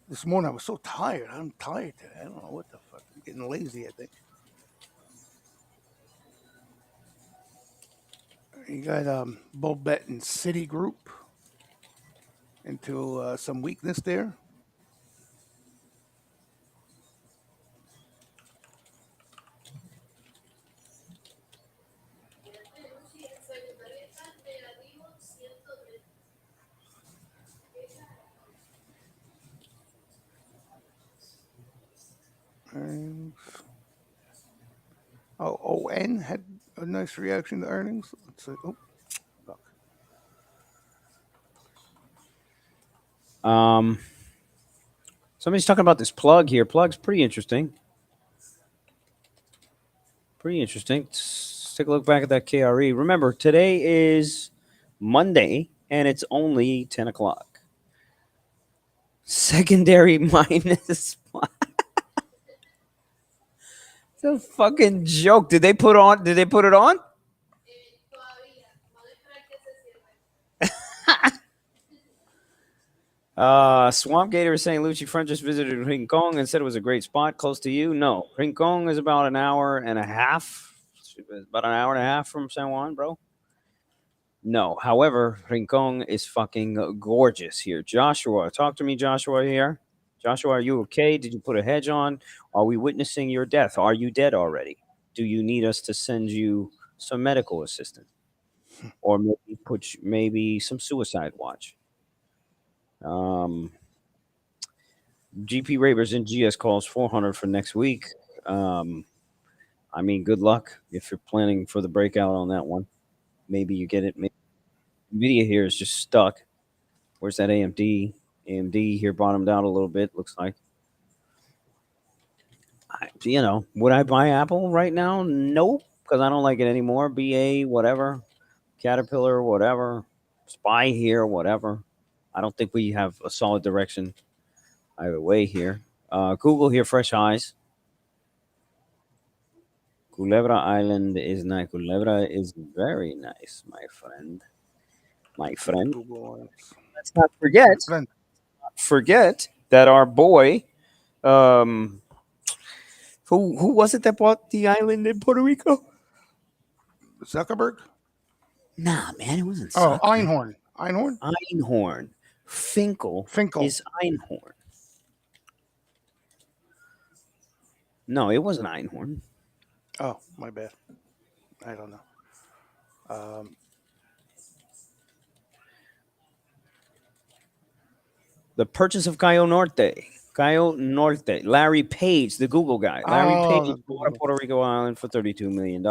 this morning I was so tired. I'm tired today. I don't know what the fuck. I'm getting lazy. I think. You got Bull Bet and Citigroup into some weakness there. Earnings. Oh, ON had a nice reaction to earnings. Let's see. Oh, fuck.
Somebody's talking about this plug here. Plug's pretty interesting. Pretty interesting. Let's take a look back at that KRE. Remember, today is Monday, and it's only 10 o'clock. Secondary minus. It's a fucking joke. Did they put it on? Swamp Gator is saying Lucci Front just visited Rincon and said it was a great spot close to you. No, Rincon is about an hour and a half. About an hour and a half from San Juan, bro. No, however, Rincon is fucking gorgeous here. Joshua, talk to me, Joshua. Here, Joshua, are you okay? Did you put a hedge on? Are we witnessing your death? Are you dead already? Do you need us to send you some medical assistance? or maybe some Suicide Watch. Um, GP Ravers and GS calls 400 for next week. Um, I mean, good luck if you're planning for the breakout on that one. Maybe you get it. Maybe Nvidia here is just stuck. Where's that AMD? AMD here bottomed out a little bit. Looks like. Would I buy Apple right now? Nope, because I don't like it anymore. BA, whatever. Caterpillar, whatever. Spy here, whatever. I don't think we have a solid direction either way here. Google here, fresh highs. Culebra Island is nice. Culebra is very nice, my friend. My friend.
Google Lens.
Let's not forget
Friend.
that our boy, um, who was it that bought the island in Puerto Rico?
Zuckerberg?
Nah, man, it wasn't.
Oh,
Zucker.
Einhorn. Einhorn?
Einhorn. Finkel
Finkel.
is Einhorn. No, it wasn't Einhorn.
Oh, my bad. I don't know.
The purchase of Cayo Norte. Cayo Norte. Larry Page, the Google guy. Larry
Oh,
Page
the
bought a
Google.
Puerto Rico island for $32 million.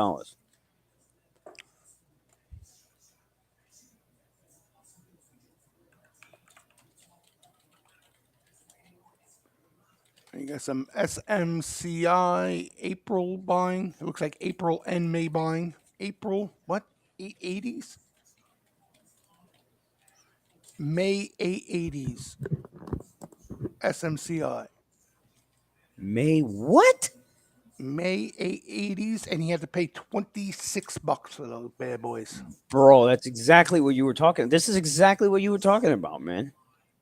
You got some SMCI April buying. It looks like April and May buying. April, what? 880s? May 880s. SMCI.
May what?
May 880s, and he had to pay $26 for those bad boys.
Bro, that's exactly what you were talking. This is exactly what you were talking about, man.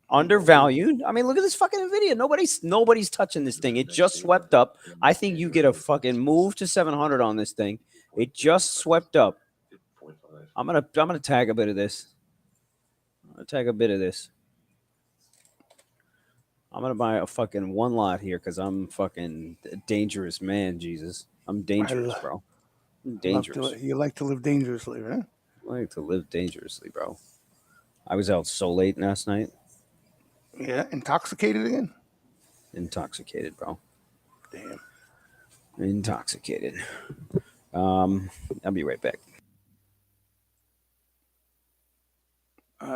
Undervalued. I mean, look at this fucking Nvidia. Nobody's touching this thing. It just swept up. I think you get a fucking move to 700 on this thing. It just swept up. I'm gonna tag a bit of this. I'm gonna buy a fucking one lot here because I'm fucking a dangerous man. Jesus, I'm dangerous, bro. I'm dangerous.
You like to live dangerously, right?
I like to live dangerously, bro. I was out so late last night.
Yeah, intoxicated again?
Intoxicated, bro.
Damn.
Intoxicated. I'll be right back.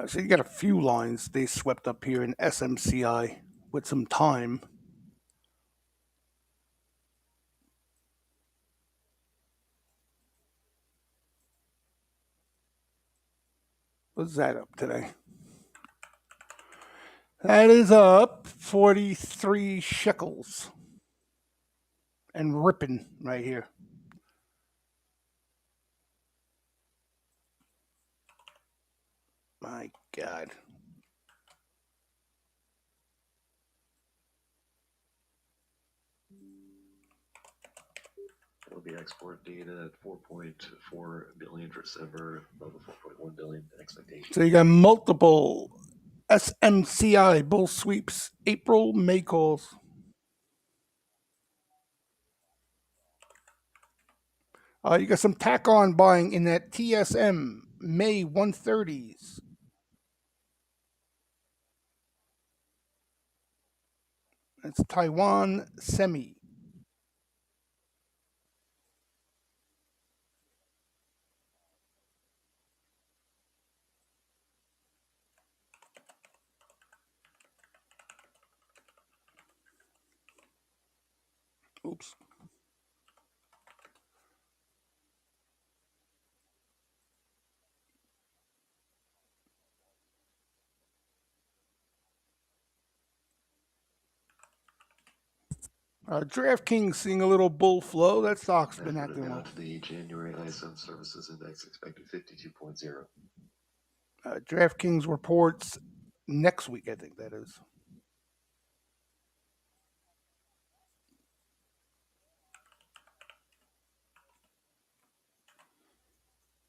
So you got a few lines they swept up here in SMCI with some time. What's that up today? That is up 43 shekels. And ripping right here. My God.
It'll be export data at 4.4 billion for December, above the 4.1 billion expectation.
So you got multiple SMCI bull sweeps, April, May calls. You got some tack on buying in that TSM May 130s. That's Taiwan Semi. Oops. DraftKings seeing a little bull flow. That stock's been acting well.
The January ISM Services Index expected 52.0.
DraftKings reports next week, I think that is.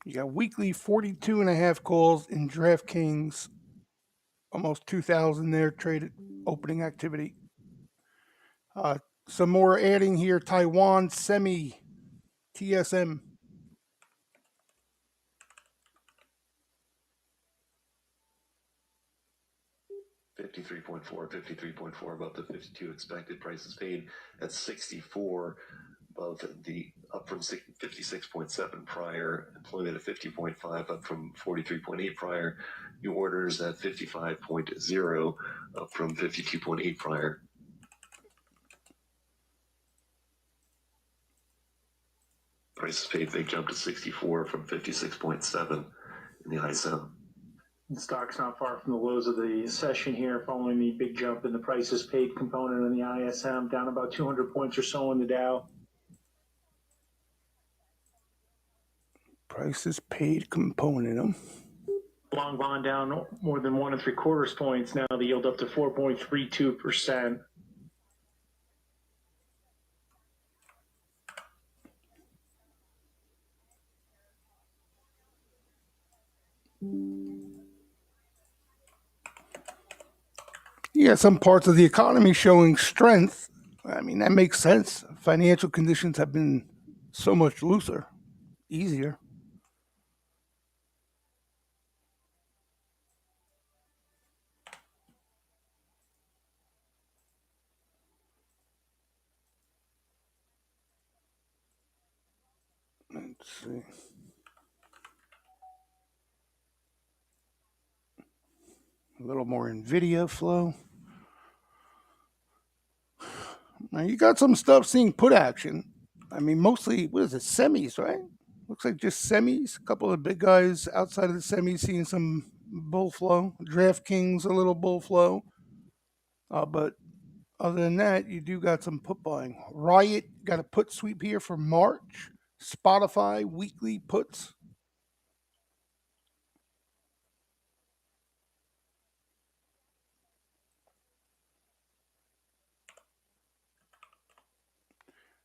You got weekly 42.5 calls in DraftKings. Almost 2,000 there traded opening activity. Some more adding here. Taiwan Semi TSM.
53.4, 53.4 above the 52 expected. Prices paid at 64 above up from 56.7 prior. Employment at 50.5 up from 43.8 prior. New orders at 55.0 up from 52.8 prior. Prices paid, big jump to 64 from 56.7 in the ISM.
The stock's not far from the lows of the session here, following the big jump in the prices paid component in the ISM, down about 200 points or so in the Dow.
Prices paid component.
Long bond down more than 1 3/4 points. Now the yield up to 4.32%.
Yeah, some parts of the economy showing strength. I mean, that makes sense. Financial conditions have been so much looser, easier. Let's see. A little more NVIDIA flow. Now you got some stuff seeing put action. I mean, mostly, what is it, semis, right? Looks like just semis. A couple of big guys outside of the semis seeing some bull flow. DraftKings, a little bull flow. But other than that, you do got some put buying. Riot got a put sweep here for March. Spotify, weekly puts.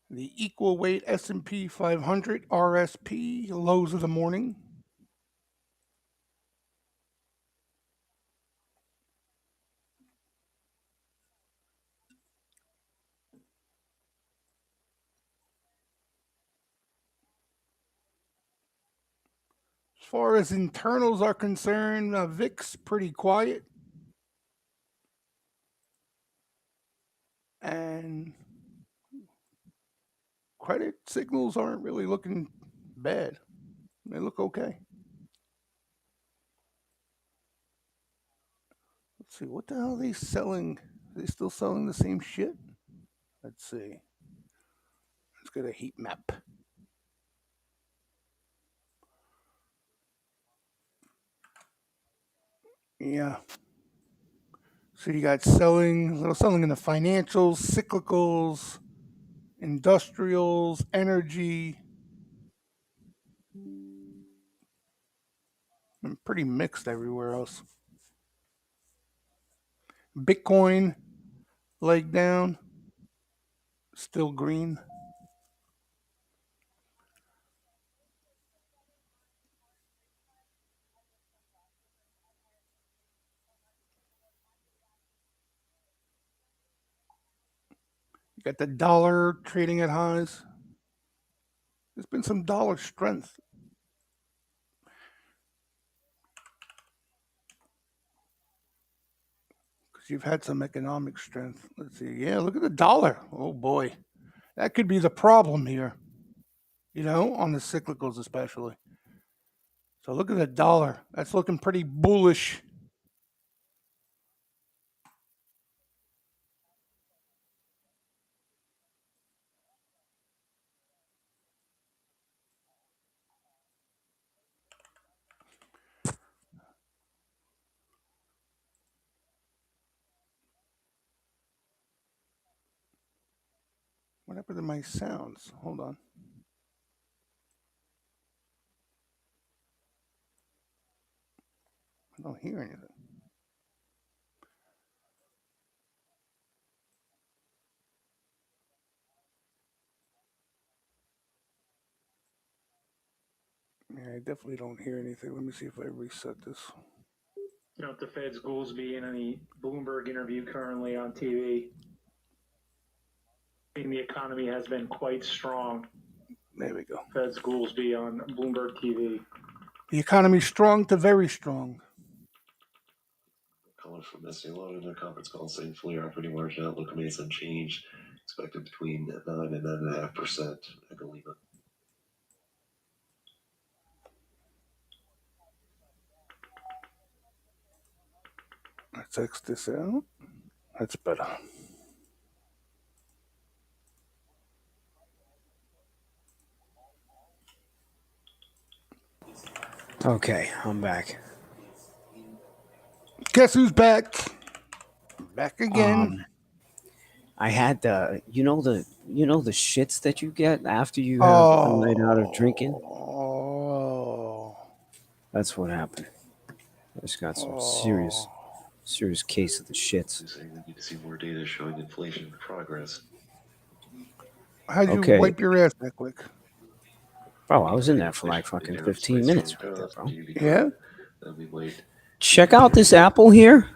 The equal weight S&P 500 RSP, lows of the morning. As far as internals are concerned, VIX pretty quiet. And credit signals aren't really looking bad. They look okay. Let's see, what the hell are they selling? Are they still selling the same shit? Let's see. Let's get a heat map. Yeah. So you got selling in the financials, cyclicals, industrials, energy. And pretty mixed everywhere else. Bitcoin, leg down, still green. You got the dollar trading at highs. There's been some dollar strength. Because you've had some economic strength. Let's see. Yeah, look at the dollar. Oh boy. That could be the problem here. You know, on the cyclicals especially. So look at the dollar. That's looking pretty bullish. What happened to my sounds? Hold on. I don't hear anything. Yeah, I definitely don't hear anything. Let me see if I reset this.
You know, the Fed's Goolsbee in any Bloomberg interview currently on TV. The economy has been quite strong.
There we go.
Fed's Goolsbee on Bloomberg TV.
The economy's strong to very strong.
acknowledged from Estee Lauder in their conference call saying full year operating margin outlook remains unchanged, expected between 9 and 9.5%. I believe it.
Let's X this out. That's better.
Okay, I'm back.
Guess who's back? Back again.
I had the shits that you get after you have a night out of drinking.
Oh.
That's what happened. I just got some
Oh.
serious case of the shits.
They're saying they need to see more data showing inflation progress.
How'd you
Okay.
wipe your ass that quick?
Bro, I was in there for like fucking 15 minutes right there, bro.
Yeah?
Then we wait.
Check out this apple here.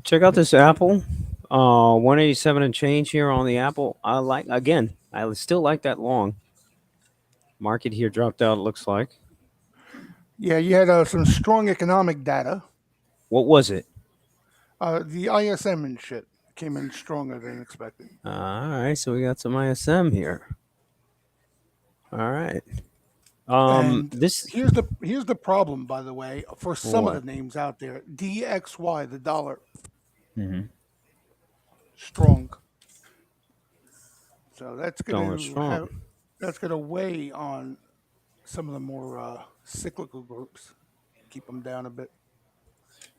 Check out this apple. 187 and change here on the apple. I still like that long. Market here dropped out, it looks like.
Yeah, you had some strong economic data.
What was it?
The ISM and shit came in stronger than expected.
All right, so we got some ISM here. All right.
And
This
here's the problem, by the way, for some
what?
of the names out there. DXY, the dollar,
Mm-hmm.
strong. So
Dollar strong.
that's gonna weigh on some of the more cyclical groups, keep them down a bit.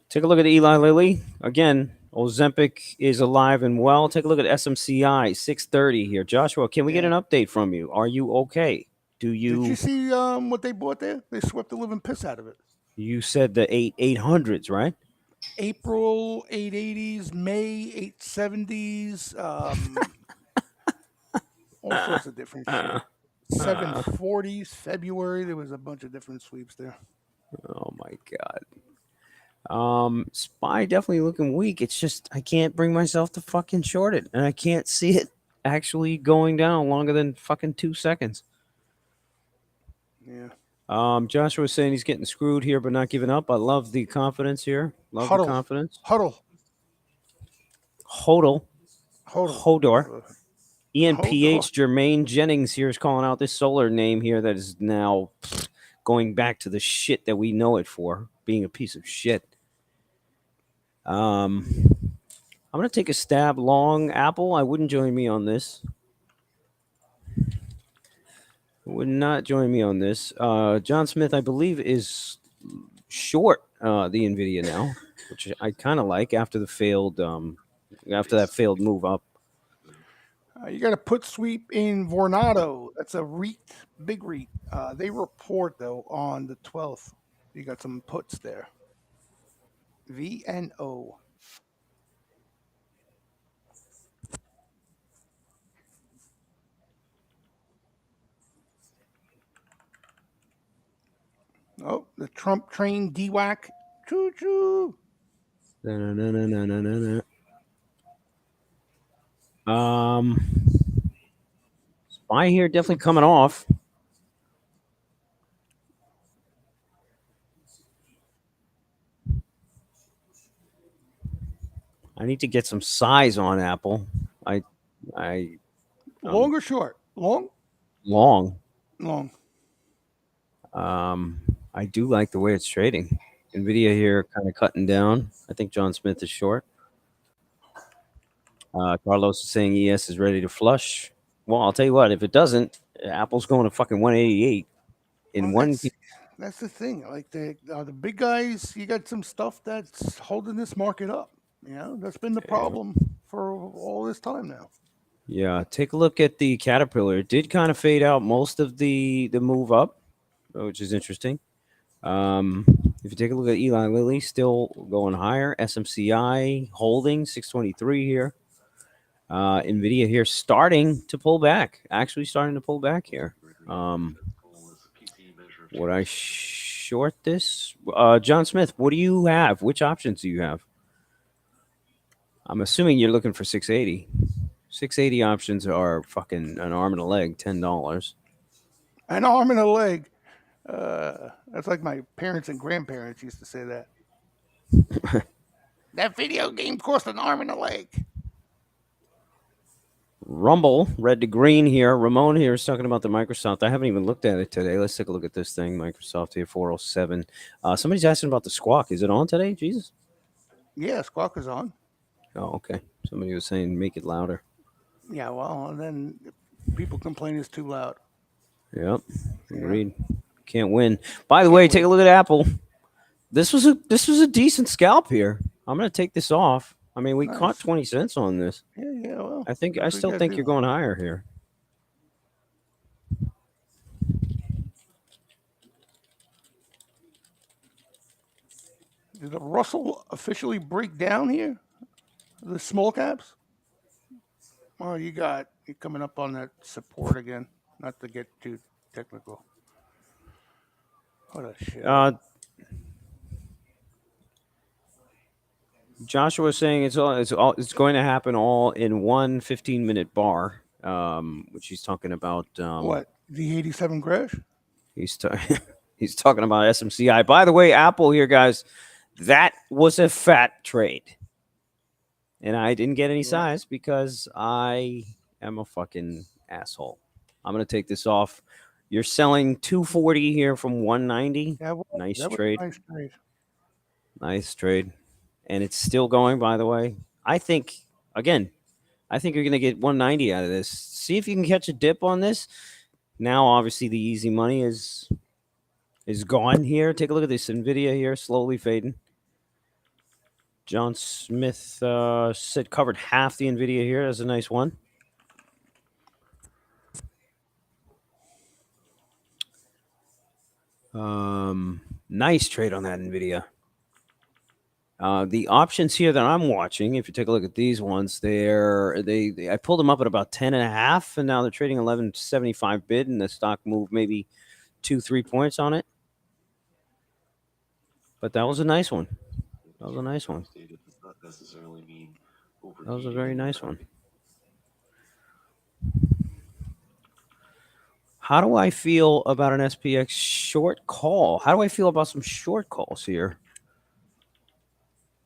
Take a look at Eli Lilly. Again, Ozempic is alive and well. Take a look at SMCI, 630 here. Joshua, can we get
Yeah.
an update from you? Are you okay?
Did you see what they bought there? They swept the living piss out of it.
You said the 800s, right?
April 880s, May 870s, all sorts of different shit. 740s, February. There was a bunch of different sweeps there.
Oh my god. Spy definitely looking weak. It's just I can't bring myself to fucking short it, and I can't see it actually going down longer than fucking 2 seconds.
Yeah.
Joshua's saying he's getting screwed here, but not giving up. I love the confidence here. Love the confidence.
Huddle.
Hodl. Hodor.
Hodor.
ENPH Jermaine Jennings here is calling out this solar name here that is now going back to the shit that we know it for, being a piece of shit. I'm gonna take a stab long Apple. I wouldn't join me on this. Would not join me on this. John Smith, I believe, is short the Nvidia now, which I kind of like after that failed move up.
You got a put sweep in Vornado. That's a REIT, big REIT. They report, though, on the 12th. You got some puts there. VNO. Oh, the Trump train DWAC. Choo choo.
Spy here definitely coming off. I need to get some size on Apple. I
Long or short? Long?
long.
Long.
I do like the way it's trading. Nvidia here kind of cutting down. I think John Smith is short. Carlos is saying ES is ready to flush. Well, I'll tell you what. If it doesn't, Apple's going to fucking 188 in
Well,
one.
that's the thing. Like the big guys, you got some stuff that's holding this market up. You know, that's been the problem for all this time now.
Yeah, take a look at the Caterpillar. It did kind of fade out most of the move up, which is interesting. If you take a look at Eli Lilly, still going higher. SMCI holding 623 here. Nvidia here starting to pull back. Actually starting to pull back here. Would I short this? John Smith, what do you have? Which options do you have? I'm assuming you're looking for 680. 680 options are fucking an arm and a leg, $10.
An arm and a leg. That's like my parents and grandparents used to say that. That video game cost an arm and a leg.
Rumble, red to green here. Ramon here is talking about the Microsoft. I haven't even looked at it today. Let's take a look at this thing. Microsoft here, 407. Somebody's asking about the Squawk. Is it on today? Jesus.
Yeah, Squawk is on.
Oh, okay. Somebody was saying make it louder.
Yeah, well, and then people complain it's too loud.
Yep. Agreed. Can't win. By the way, take a look at Apple. This was a decent scalp here. I'm gonna take this off. I mean, we
Nice.
caught 20 cents on this.
Yeah, well.
I
that's what
still
you
think
gotta
you're
do.
going higher here.
Did the Russell officially break down here? The small caps? Oh, you're coming up on that support again. Not to get too technical. What a shit.
Joshua is saying it's going to happen all in one 15-minute bar, which he's talking about.
What? The 87 crash?
He's he's talking about SMCI. By the way, Apple here, guys, that was a fat trade, and I didn't get any size because I am a fucking asshole. I'm gonna take this off. You're selling 240 here from 190.
Yeah,
Nice
that was
trade.
a nice trade.
Nice trade. And it's still going, by the way. I think you're going to get 190 out of this. See if you can catch a dip on this. Now, obviously, the easy money is gone here. Take a look at this NVIDIA here, slowly fading. John Smith said covered half the NVIDIA here. That's a nice one. Nice trade on that NVIDIA. The options here that I'm watching, if you take a look at these ones, I pulled them up at about 10.5, and now they're trading 11.75 bid, and the stock moved maybe 2-3 points on it. But that was a nice one. That was a nice one. That was a very nice one. How do I feel about an SPX short call? How do I feel about some short calls here?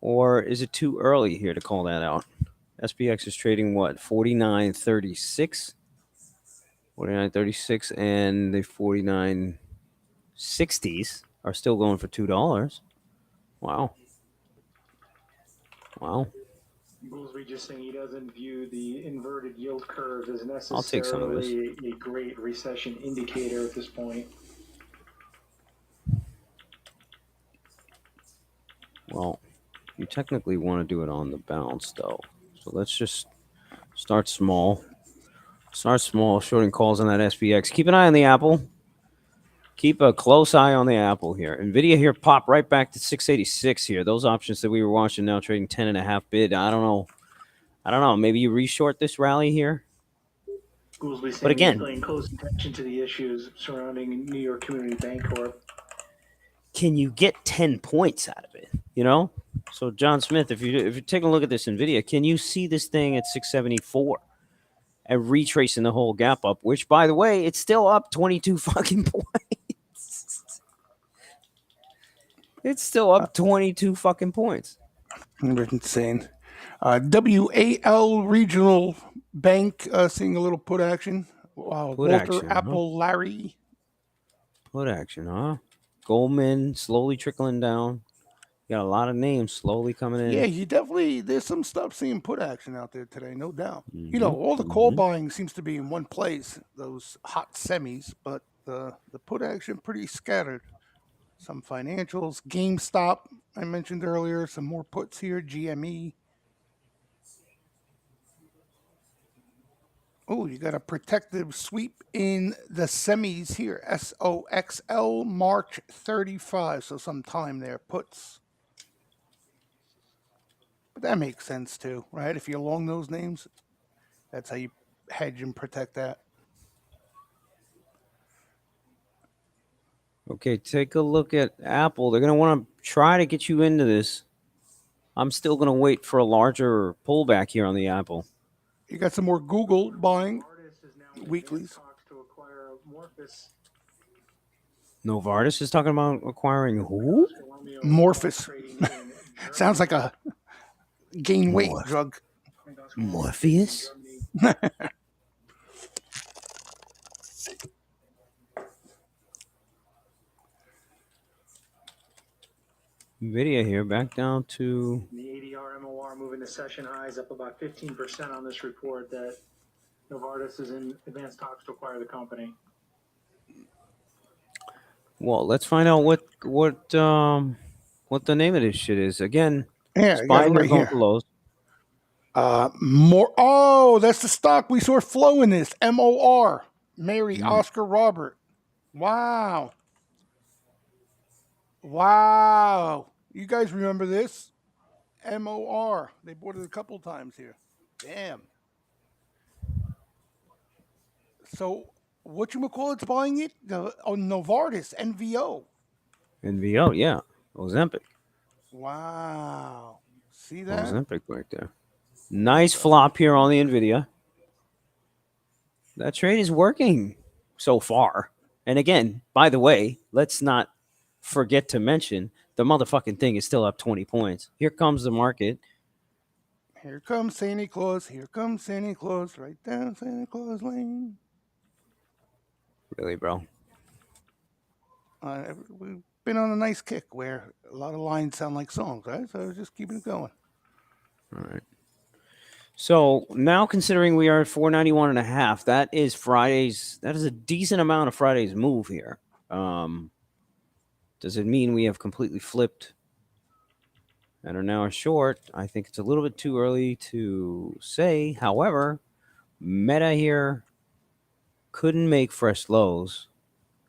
Or is it too early here to call that out? SPX is trading what? 49.36. 49.36, and the 49.60s are still going for $2. Wow.
Goolsby just saying he doesn't view the inverted yield curve as
I'll take some of this.
necessarily a great recession indicator at this point.
Well, you technically want to do it on the bounce, though. So let's just start small. Shorting calls on that SPX. Keep an eye on the Apple. Keep a close eye on the Apple here. NVIDIA here popped right back to 686 here. Those options that we were watching now trading 10.5 bid. I don't know. Maybe you reshort this rally here.
But again, paying close attention to the issues surrounding New York Community Bank Corp.
Can you get 10 points out of it? You know? So John Smith, if you're taking a look at this NVIDIA, can you see this thing at 674 and retracing the whole gap up? Which, by the way, it's still up 22 fucking points. It's still up 22 fucking points.
Insane. WAL Regional Bank seeing a little put action. Wow,
Put
Walter
action,
Apple Larry.
Put action, huh? Goldman slowly trickling down. You got a lot of names slowly coming in.
Yeah, there's some stuff seeing put action out there today, no doubt. You know, all the call buying seems to be in one place, those hot semis, but the put action pretty scattered. Some financials, GameStop, I mentioned earlier, some more puts here, GME. Oh, you got a protective sweep in the semis here, SOXL March 35, so some time there, puts. But that makes sense too, right? If you're along those names, that's how you hedge and protect that.
Okay, take a look at Apple. They're going to want to try to get you into this. I'm still going to wait for a larger pullback here on the Apple.
You got some more Google buying weeklies.
Novartis is talking about acquiring who?
Morphus. Sounds like a gain weight drug.
Morpheus? Video here back down to
The ADR MOR moving to session highs up about 15% on this report that Novartis is in advanced talks to acquire the company.
well, let's find out what the name of this shit is. Again,
Yeah,
it's
I got it
buying or
right
going
here.
for lows.
More. Oh, that's the stock we saw flow in this. MOR. Mary Oscar Robert. Wow. Wow. You guys remember this? MOR. They bought it a couple times here. Damn. So whatchamacallit's buying it? Novartis, NVO.
NVO, yeah. Ozempic.
Wow. See that?
Ozempic right there. Nice flop here on the Nvidia. That trade is working so far. And again, by the way, let's not forget to mention the motherfucking thing is still up 20 points. Here comes the market.
Here comes Santa Claus. Here comes Santa Claus. Right down Santa Claus Lane.
Really, bro.
We've been on a nice kick where a lot of lines sound like songs, right? So just keeping it going.
All right. So now considering we are at 491.5, that is Friday's. That is a decent amount of Friday's move here. Does it mean we have completely flipped and are now short? I think it's a little bit too early to say. However, Meta here couldn't make fresh lows.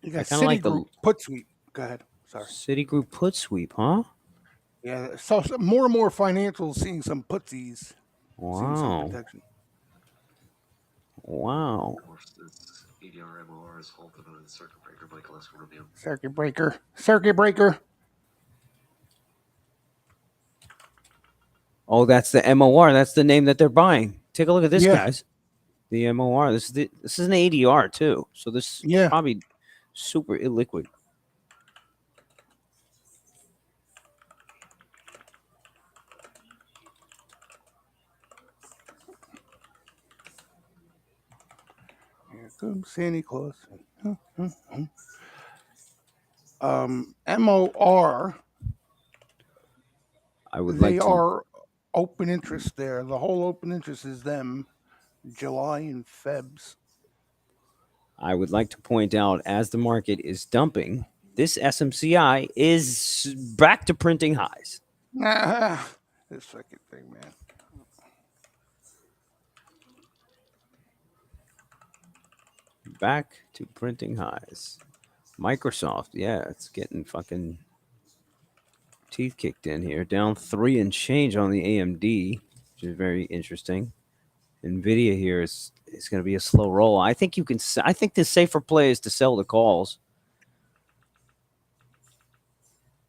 You got
kinda like the-
Citigroup put sweep. Go ahead. Sorry.
Citigroup put sweep, huh?
Yeah. So more and more financials seeing some putsies. Seeing some
Wow.
protection.
Wow.
Of course, this ADR MOR is halted on the circuit breaker by Glasgow Review.
Circuit breaker. Circuit breaker.
Oh, that's the MOR. That's the name that they're buying. Take a look at this,
Yeah.
guys. The MOR. This is an ADR too. So this
Yeah.
probably super illiquid.
Here comes Santa Claus. MOR.
I would
They
like to.
are open interest there. The whole open interest is them. July and Febs.
I would like to point out as the market is dumping, this SMCI is back to printing highs.
This second thing, man.
Back to printing highs. Microsoft, yeah, it's getting fucking teeth kicked in here. Down 3 and change on the AMD, which is very interesting. Nvidia here is going to be a slow roll. I think you can. I think the safer play is to sell the calls.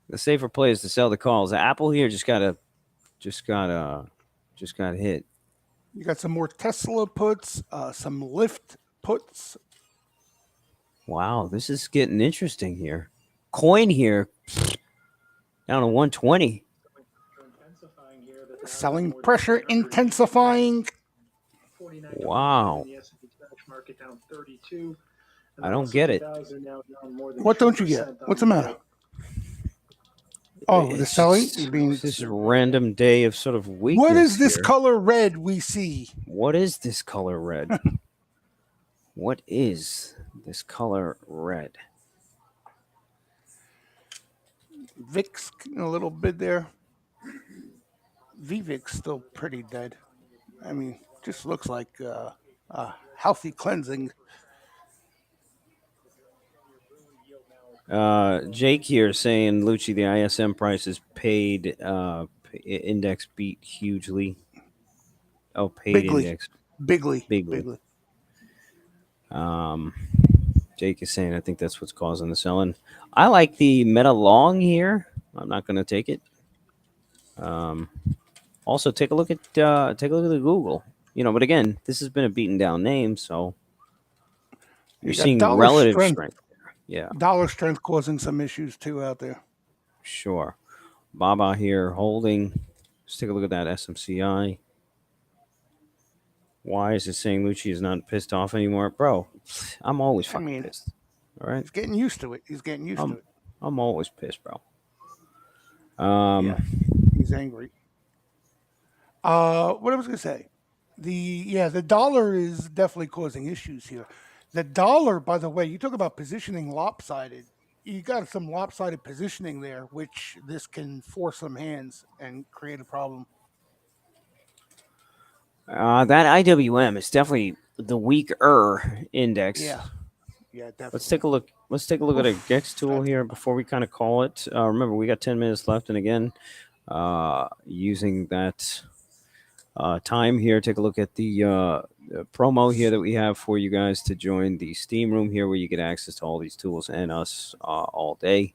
The safer play is to sell the calls. Apple here just got hit.
You got some more Tesla puts, some Lyft puts.
Wow, this is getting interesting here. Coin here down to 120.
Selling pressure intensifying.
Wow. I don't get it.
What don't you get? What's the matter? Oh, the
It's
selling?
just-
You mean
it's just a random day of sort of weakness.
what is this
here.
color red we see?
What is this color red? What is this color red?
VIX a little bit there. VVIX still pretty dead. I mean, just looks like healthy cleansing.
Jake here saying Lucci, the ISM price is paid. Index beat hugely. Oh, paid
Bigly.
index.
Bigly.
Bigly. Jake is saying I think that's what's causing the selling. I like the Meta long here. I'm not going to take it. Also, take a look at the Google. But again, this has been a beaten down name, so you're
You got
seeing
dollar
relative
strength.
strength there. Yeah,
Dollar strength causing some issues too out there.
sure. Baba here holding. Let's take a look at that SMCI. Why is it saying Lucci is not pissed off anymore? Bro, I'm always
I
fucking
mean,
pissed. All right?
he's getting used to it. He's getting used to
I'm
it.
I'm always pissed, bro.
Yeah,
Um,
he's angry. What I was gonna say, the dollar is definitely causing issues here. The dollar, by the way, you talk about positioning lopsided. You got some lopsided positioning there, which this can force some hands and create a problem.
that IWM is definitely the weaker index.
Yeah, yeah,
Let's
definitely.
take a look. Let's take a look at a GEX tool
That's
here before we kind of call it. Remember, we got 10 minutes left, and again, using that time here, take a look at the promo here that we have for you guys to join the Steam room here, where you get access to all these tools and us all day.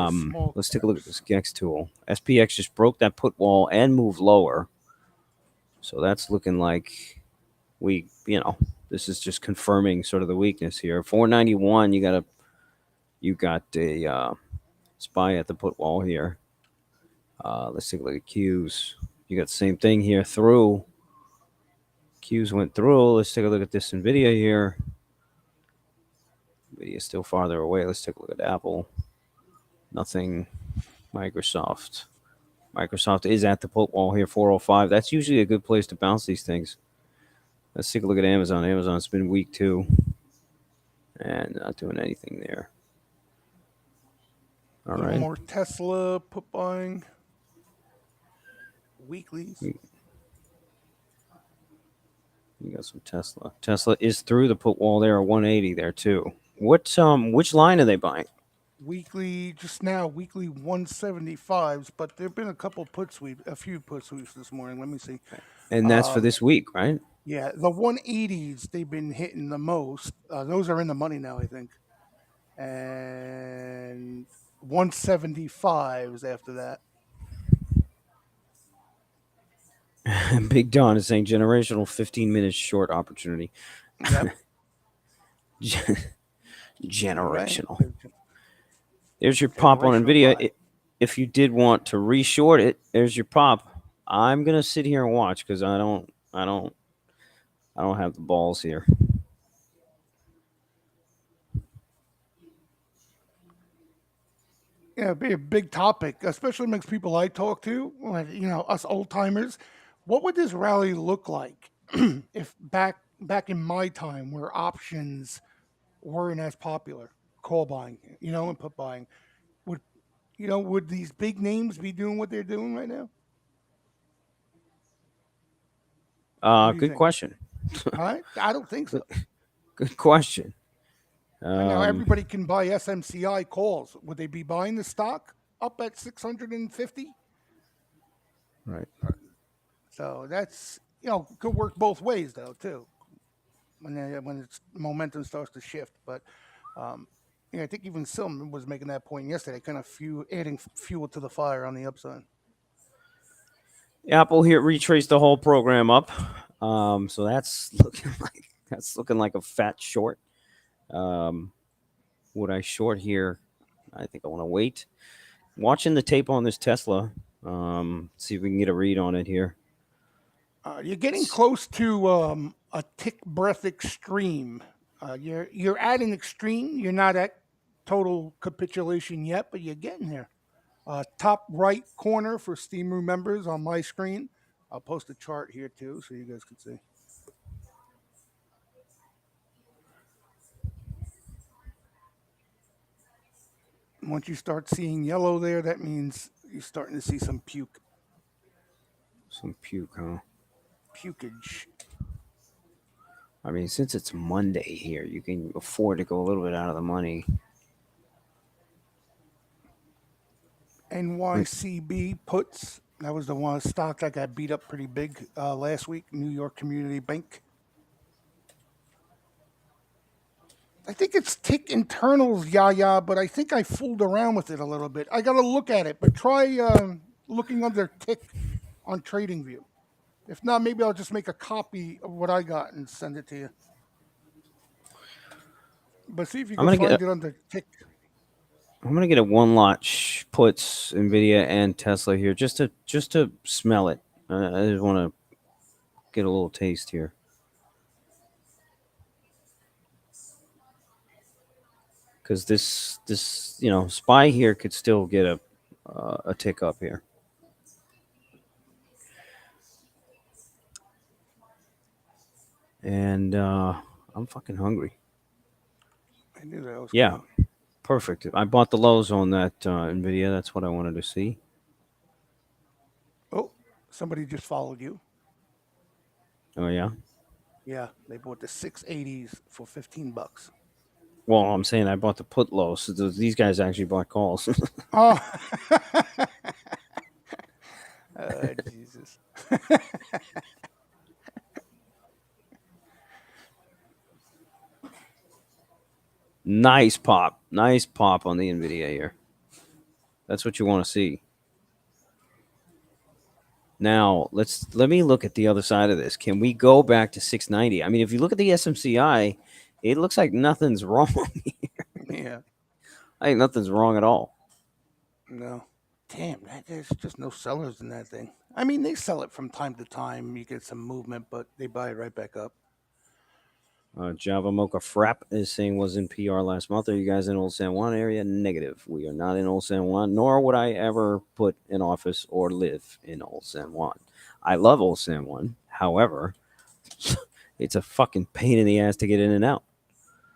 for small
Let's take a look at
caps.
this GEX tool. SPX just broke that put wall and moved lower, so that's looking like this is just confirming sort of the weakness here. 491, you got a spy at the put wall here. Let's take a look at Qs. You got the same thing here through. Qs went through. Let's take a look at this Nvidia here. Nvidia still farther away. Let's take a look at Apple. Nothing. Microsoft. Microsoft is at the put wall here, 405. That's usually a good place to bounce these things. Let's take a look at Amazon. Amazon's been weak too, and not doing anything there. All
A little
right.
more Tesla put buying weeklies.
You got some Tesla. Tesla is through the put wall there, 180 there too. Which line are they buying?
Weekly, just now, weekly 175s, but there have been a few put sweeps this morning. Let me see.
And that's for
Um,
this week, right?
yeah, the 180s they've been hitting the most. Those are in the money now, I think. And 175s after that.
Big Don is saying generational 15 minutes short opportunity.
Yep, you're right.
Generational. There's your pop on
Generational
Nvidia.
buy.
If you did want to reshort it, there's your pop. I'm gonna sit here and watch because I don't have the balls here.
Yeah, it'd be a big topic, especially amongst people I talk to, like us old timers. What would this rally look like if back in my time, where options weren't as popular, call buying, and put buying, would would these big names be doing what they're doing right now? What do you
Good
think?
question.
I don't think so.
Good question.
Right now,
Um,
everybody can buy SMCI calls. Would they be buying the stock up at 650?
right.
So that's could work both ways though too. When its momentum starts to shift. But I think even Silman was making that point yesterday, kind of adding fuel to the fire on the upside.
Apple here retraced the whole program up. So that's looking like a fat short. Um, would I short here? I think I want to wait. Watching the tape on this Tesla. See if we can get a read on it here.
You're getting close to a tick breath extreme. You're at an extreme. You're not at total capitulation yet, but you're getting there. Top right corner for Steamroom members on my screen. I'll post a chart here too, so you guys can see. Once you start seeing yellow there, that means you're starting to see some
Some puke, huh?
pukage.
I mean, since it's Monday here, you can afford to go a little bit out of the money.
NYCB puts. That was the one stock that got beat up pretty big last week. New York Community Bank. I think it's tick internals, yeah, but I think I fooled around with it a little bit. I got to look at it, but try looking under tick on TradingView. If not, maybe I'll just make a copy of what I got and send it to you. But see if you
I'm
can
gonna get.
find it under tick.
I'm gonna get a one lot puts Nvidia and Tesla here just to smell it. I just want to get a little taste here. Because this SPY here could still get a tick up here. And I'm fucking hungry.
I knew that was
Yeah,
coming.
perfect. I bought the lows on that Nvidia. That's what I wanted to see.
Oh, somebody just followed you.
Oh yeah.
Yeah, they bought the 680s for $15.
Well, I'm saying I bought the put lows. So these guys actually bought calls.
Oh, Jesus.
Nice pop on the Nvidia here. That's what you want to see. Now let me look at the other side of this. Can we go back to 690? I mean, if you look at the SMCI, it looks like nothing's wrong.
Yeah,
I think nothing's wrong at all.
no. Damn, there's just no sellers in that thing. I mean, they sell it from time to time. You get some movement, but they buy it right back up.
Java Mocha Frap is saying was in PR last month. Are you guys in Old San Juan area? Negative. We are not in Old San Juan, nor would I ever put an office or live in Old San Juan. I love Old San Juan. However, it's a fucking pain in the ass to get in and out.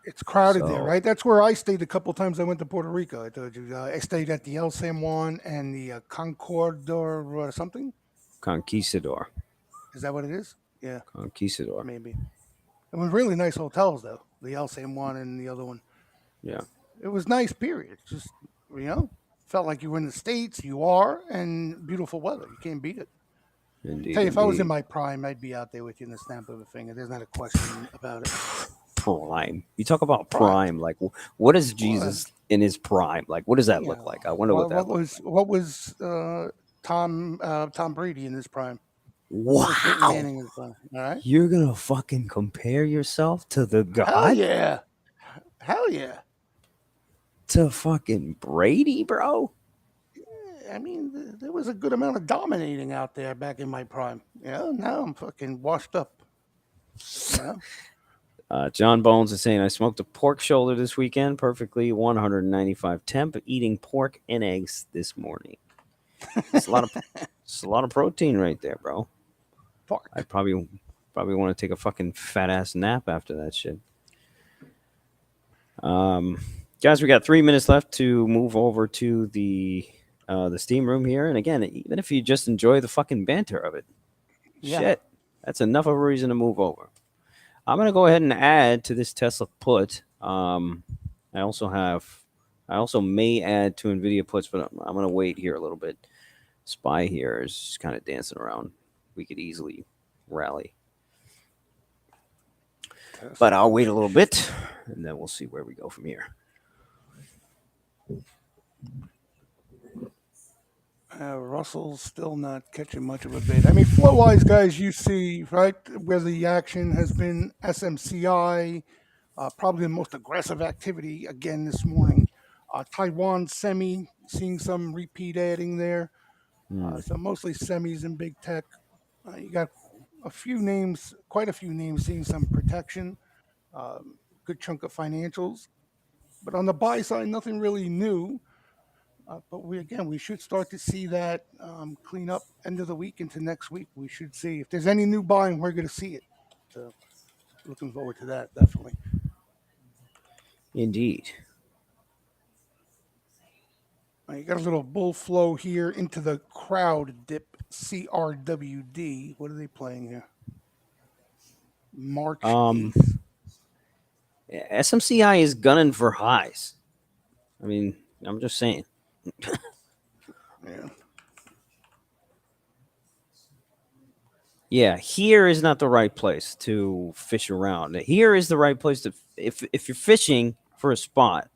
It's crowded there,
So-
right? That's where I stayed a couple times. I went to Puerto Rico. I told you. I stayed at the El San Juan and the Concord or something.
Conquistador.
Is that what it is? Yeah,
Conquistador.
maybe. It was really nice hotels, though. The El San Juan and the other one.
Yeah.
It was nice, period. Just, felt like you were in the States. You are, and beautiful weather. You can't beat it.
Indeed.
Tell you, if I was in
indeed.
my prime, I'd be out there with you in the snap of a finger. There's not a question about it.
Prime. You talk about
Prime.
prime. Like, what is Jesus in his prime? Like, what does that look
Yeah.
like? I wonder what that looks like.
What was Tom Brady in his prime? What was Peyton
Wow.
Manning in his prime? All right.
You're going to fucking compare yourself to the
Hell
God?
yeah. Hell yeah.
To fucking Brady, bro?
I mean, there was a good amount of dominating out there back in my prime. Now I'm fucking washed up. Yeah.
John Bones is saying, I smoked a pork shoulder this weekend, perfectly 195 temp, eating pork and eggs this morning. It's a lot of protein right there, bro.
Fuck.
I probably want to take a fucking fat ass nap after that shit. Guys, we got 3 minutes left to move over to the steam room here. And again, even if you just enjoy the fucking banter of it,
Yeah.
shit, that's enough of a reason to move over. I'm gonna go ahead and add to this Tesla put. I also may add to Nvidia puts, but I'm gonna wait here a little bit. SPY here is just kind of dancing around. We could easily rally, but I'll wait a little bit, and then we'll see where we go from here.
Russell's still not catching much of a bait. I mean, flow wise, guys, you see, right, where the action has been SMCI, probably the most aggressive activity again this morning. Taiwan semi, seeing some repeat adding there. So mostly semis and big tech. You got quite a few names seeing some protection, good chunk of financials. But on the buy side, nothing really new. But we should start to see that clean up end of the week into next week. We should see if there's any new buying, we're going to see it. So looking forward to that, definitely.
Indeed.
You got a little bull flow here into the crowd dip CRWD. What are they playing here? March 8th.
SMCI is gunning for highs. I mean, I'm just saying.
Yeah.
Yeah, here is not the right place to fish around. Here is the right place to if you're fishing for a spot,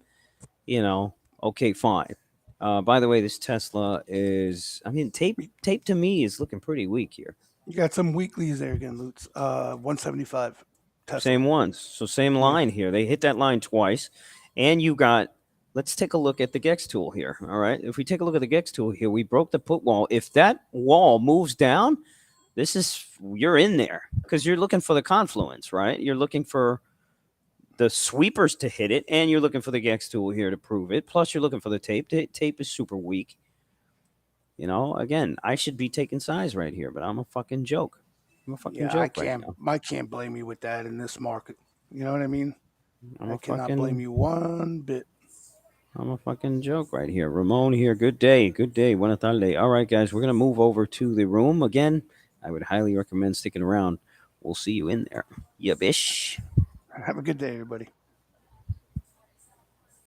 okay, fine. By the way, this Tesla is, I mean, tape to me is looking pretty weak here.
You got some weeklies there again, Lutz. 175. Tesla.
Same ones. So same line here. They hit that line twice. And you got let's take a look at the Gex tool here. All right. If we take a look at the Gex tool here, we broke the put wall. If that wall moves down, you're in there because you're looking for the confluence, right? You're looking for the sweepers to hit it, and you're looking for the Gex tool here to prove it. Plus, you're looking for the tape. The tape is super weak. Again, I should be taking size right here, but I'm a fucking joke. I'm a fucking joke right now.
I can't blame you with that in this market. You know what I mean?
I
cannot blame you one bit.
I'm a fucking joke right here. Ramon here. Good day. Good day. Buena tarde. All right, guys, we're going to move over to the room again. I would highly recommend sticking around. We'll see you in there. Yeah, bish.
Have a good day, everybody.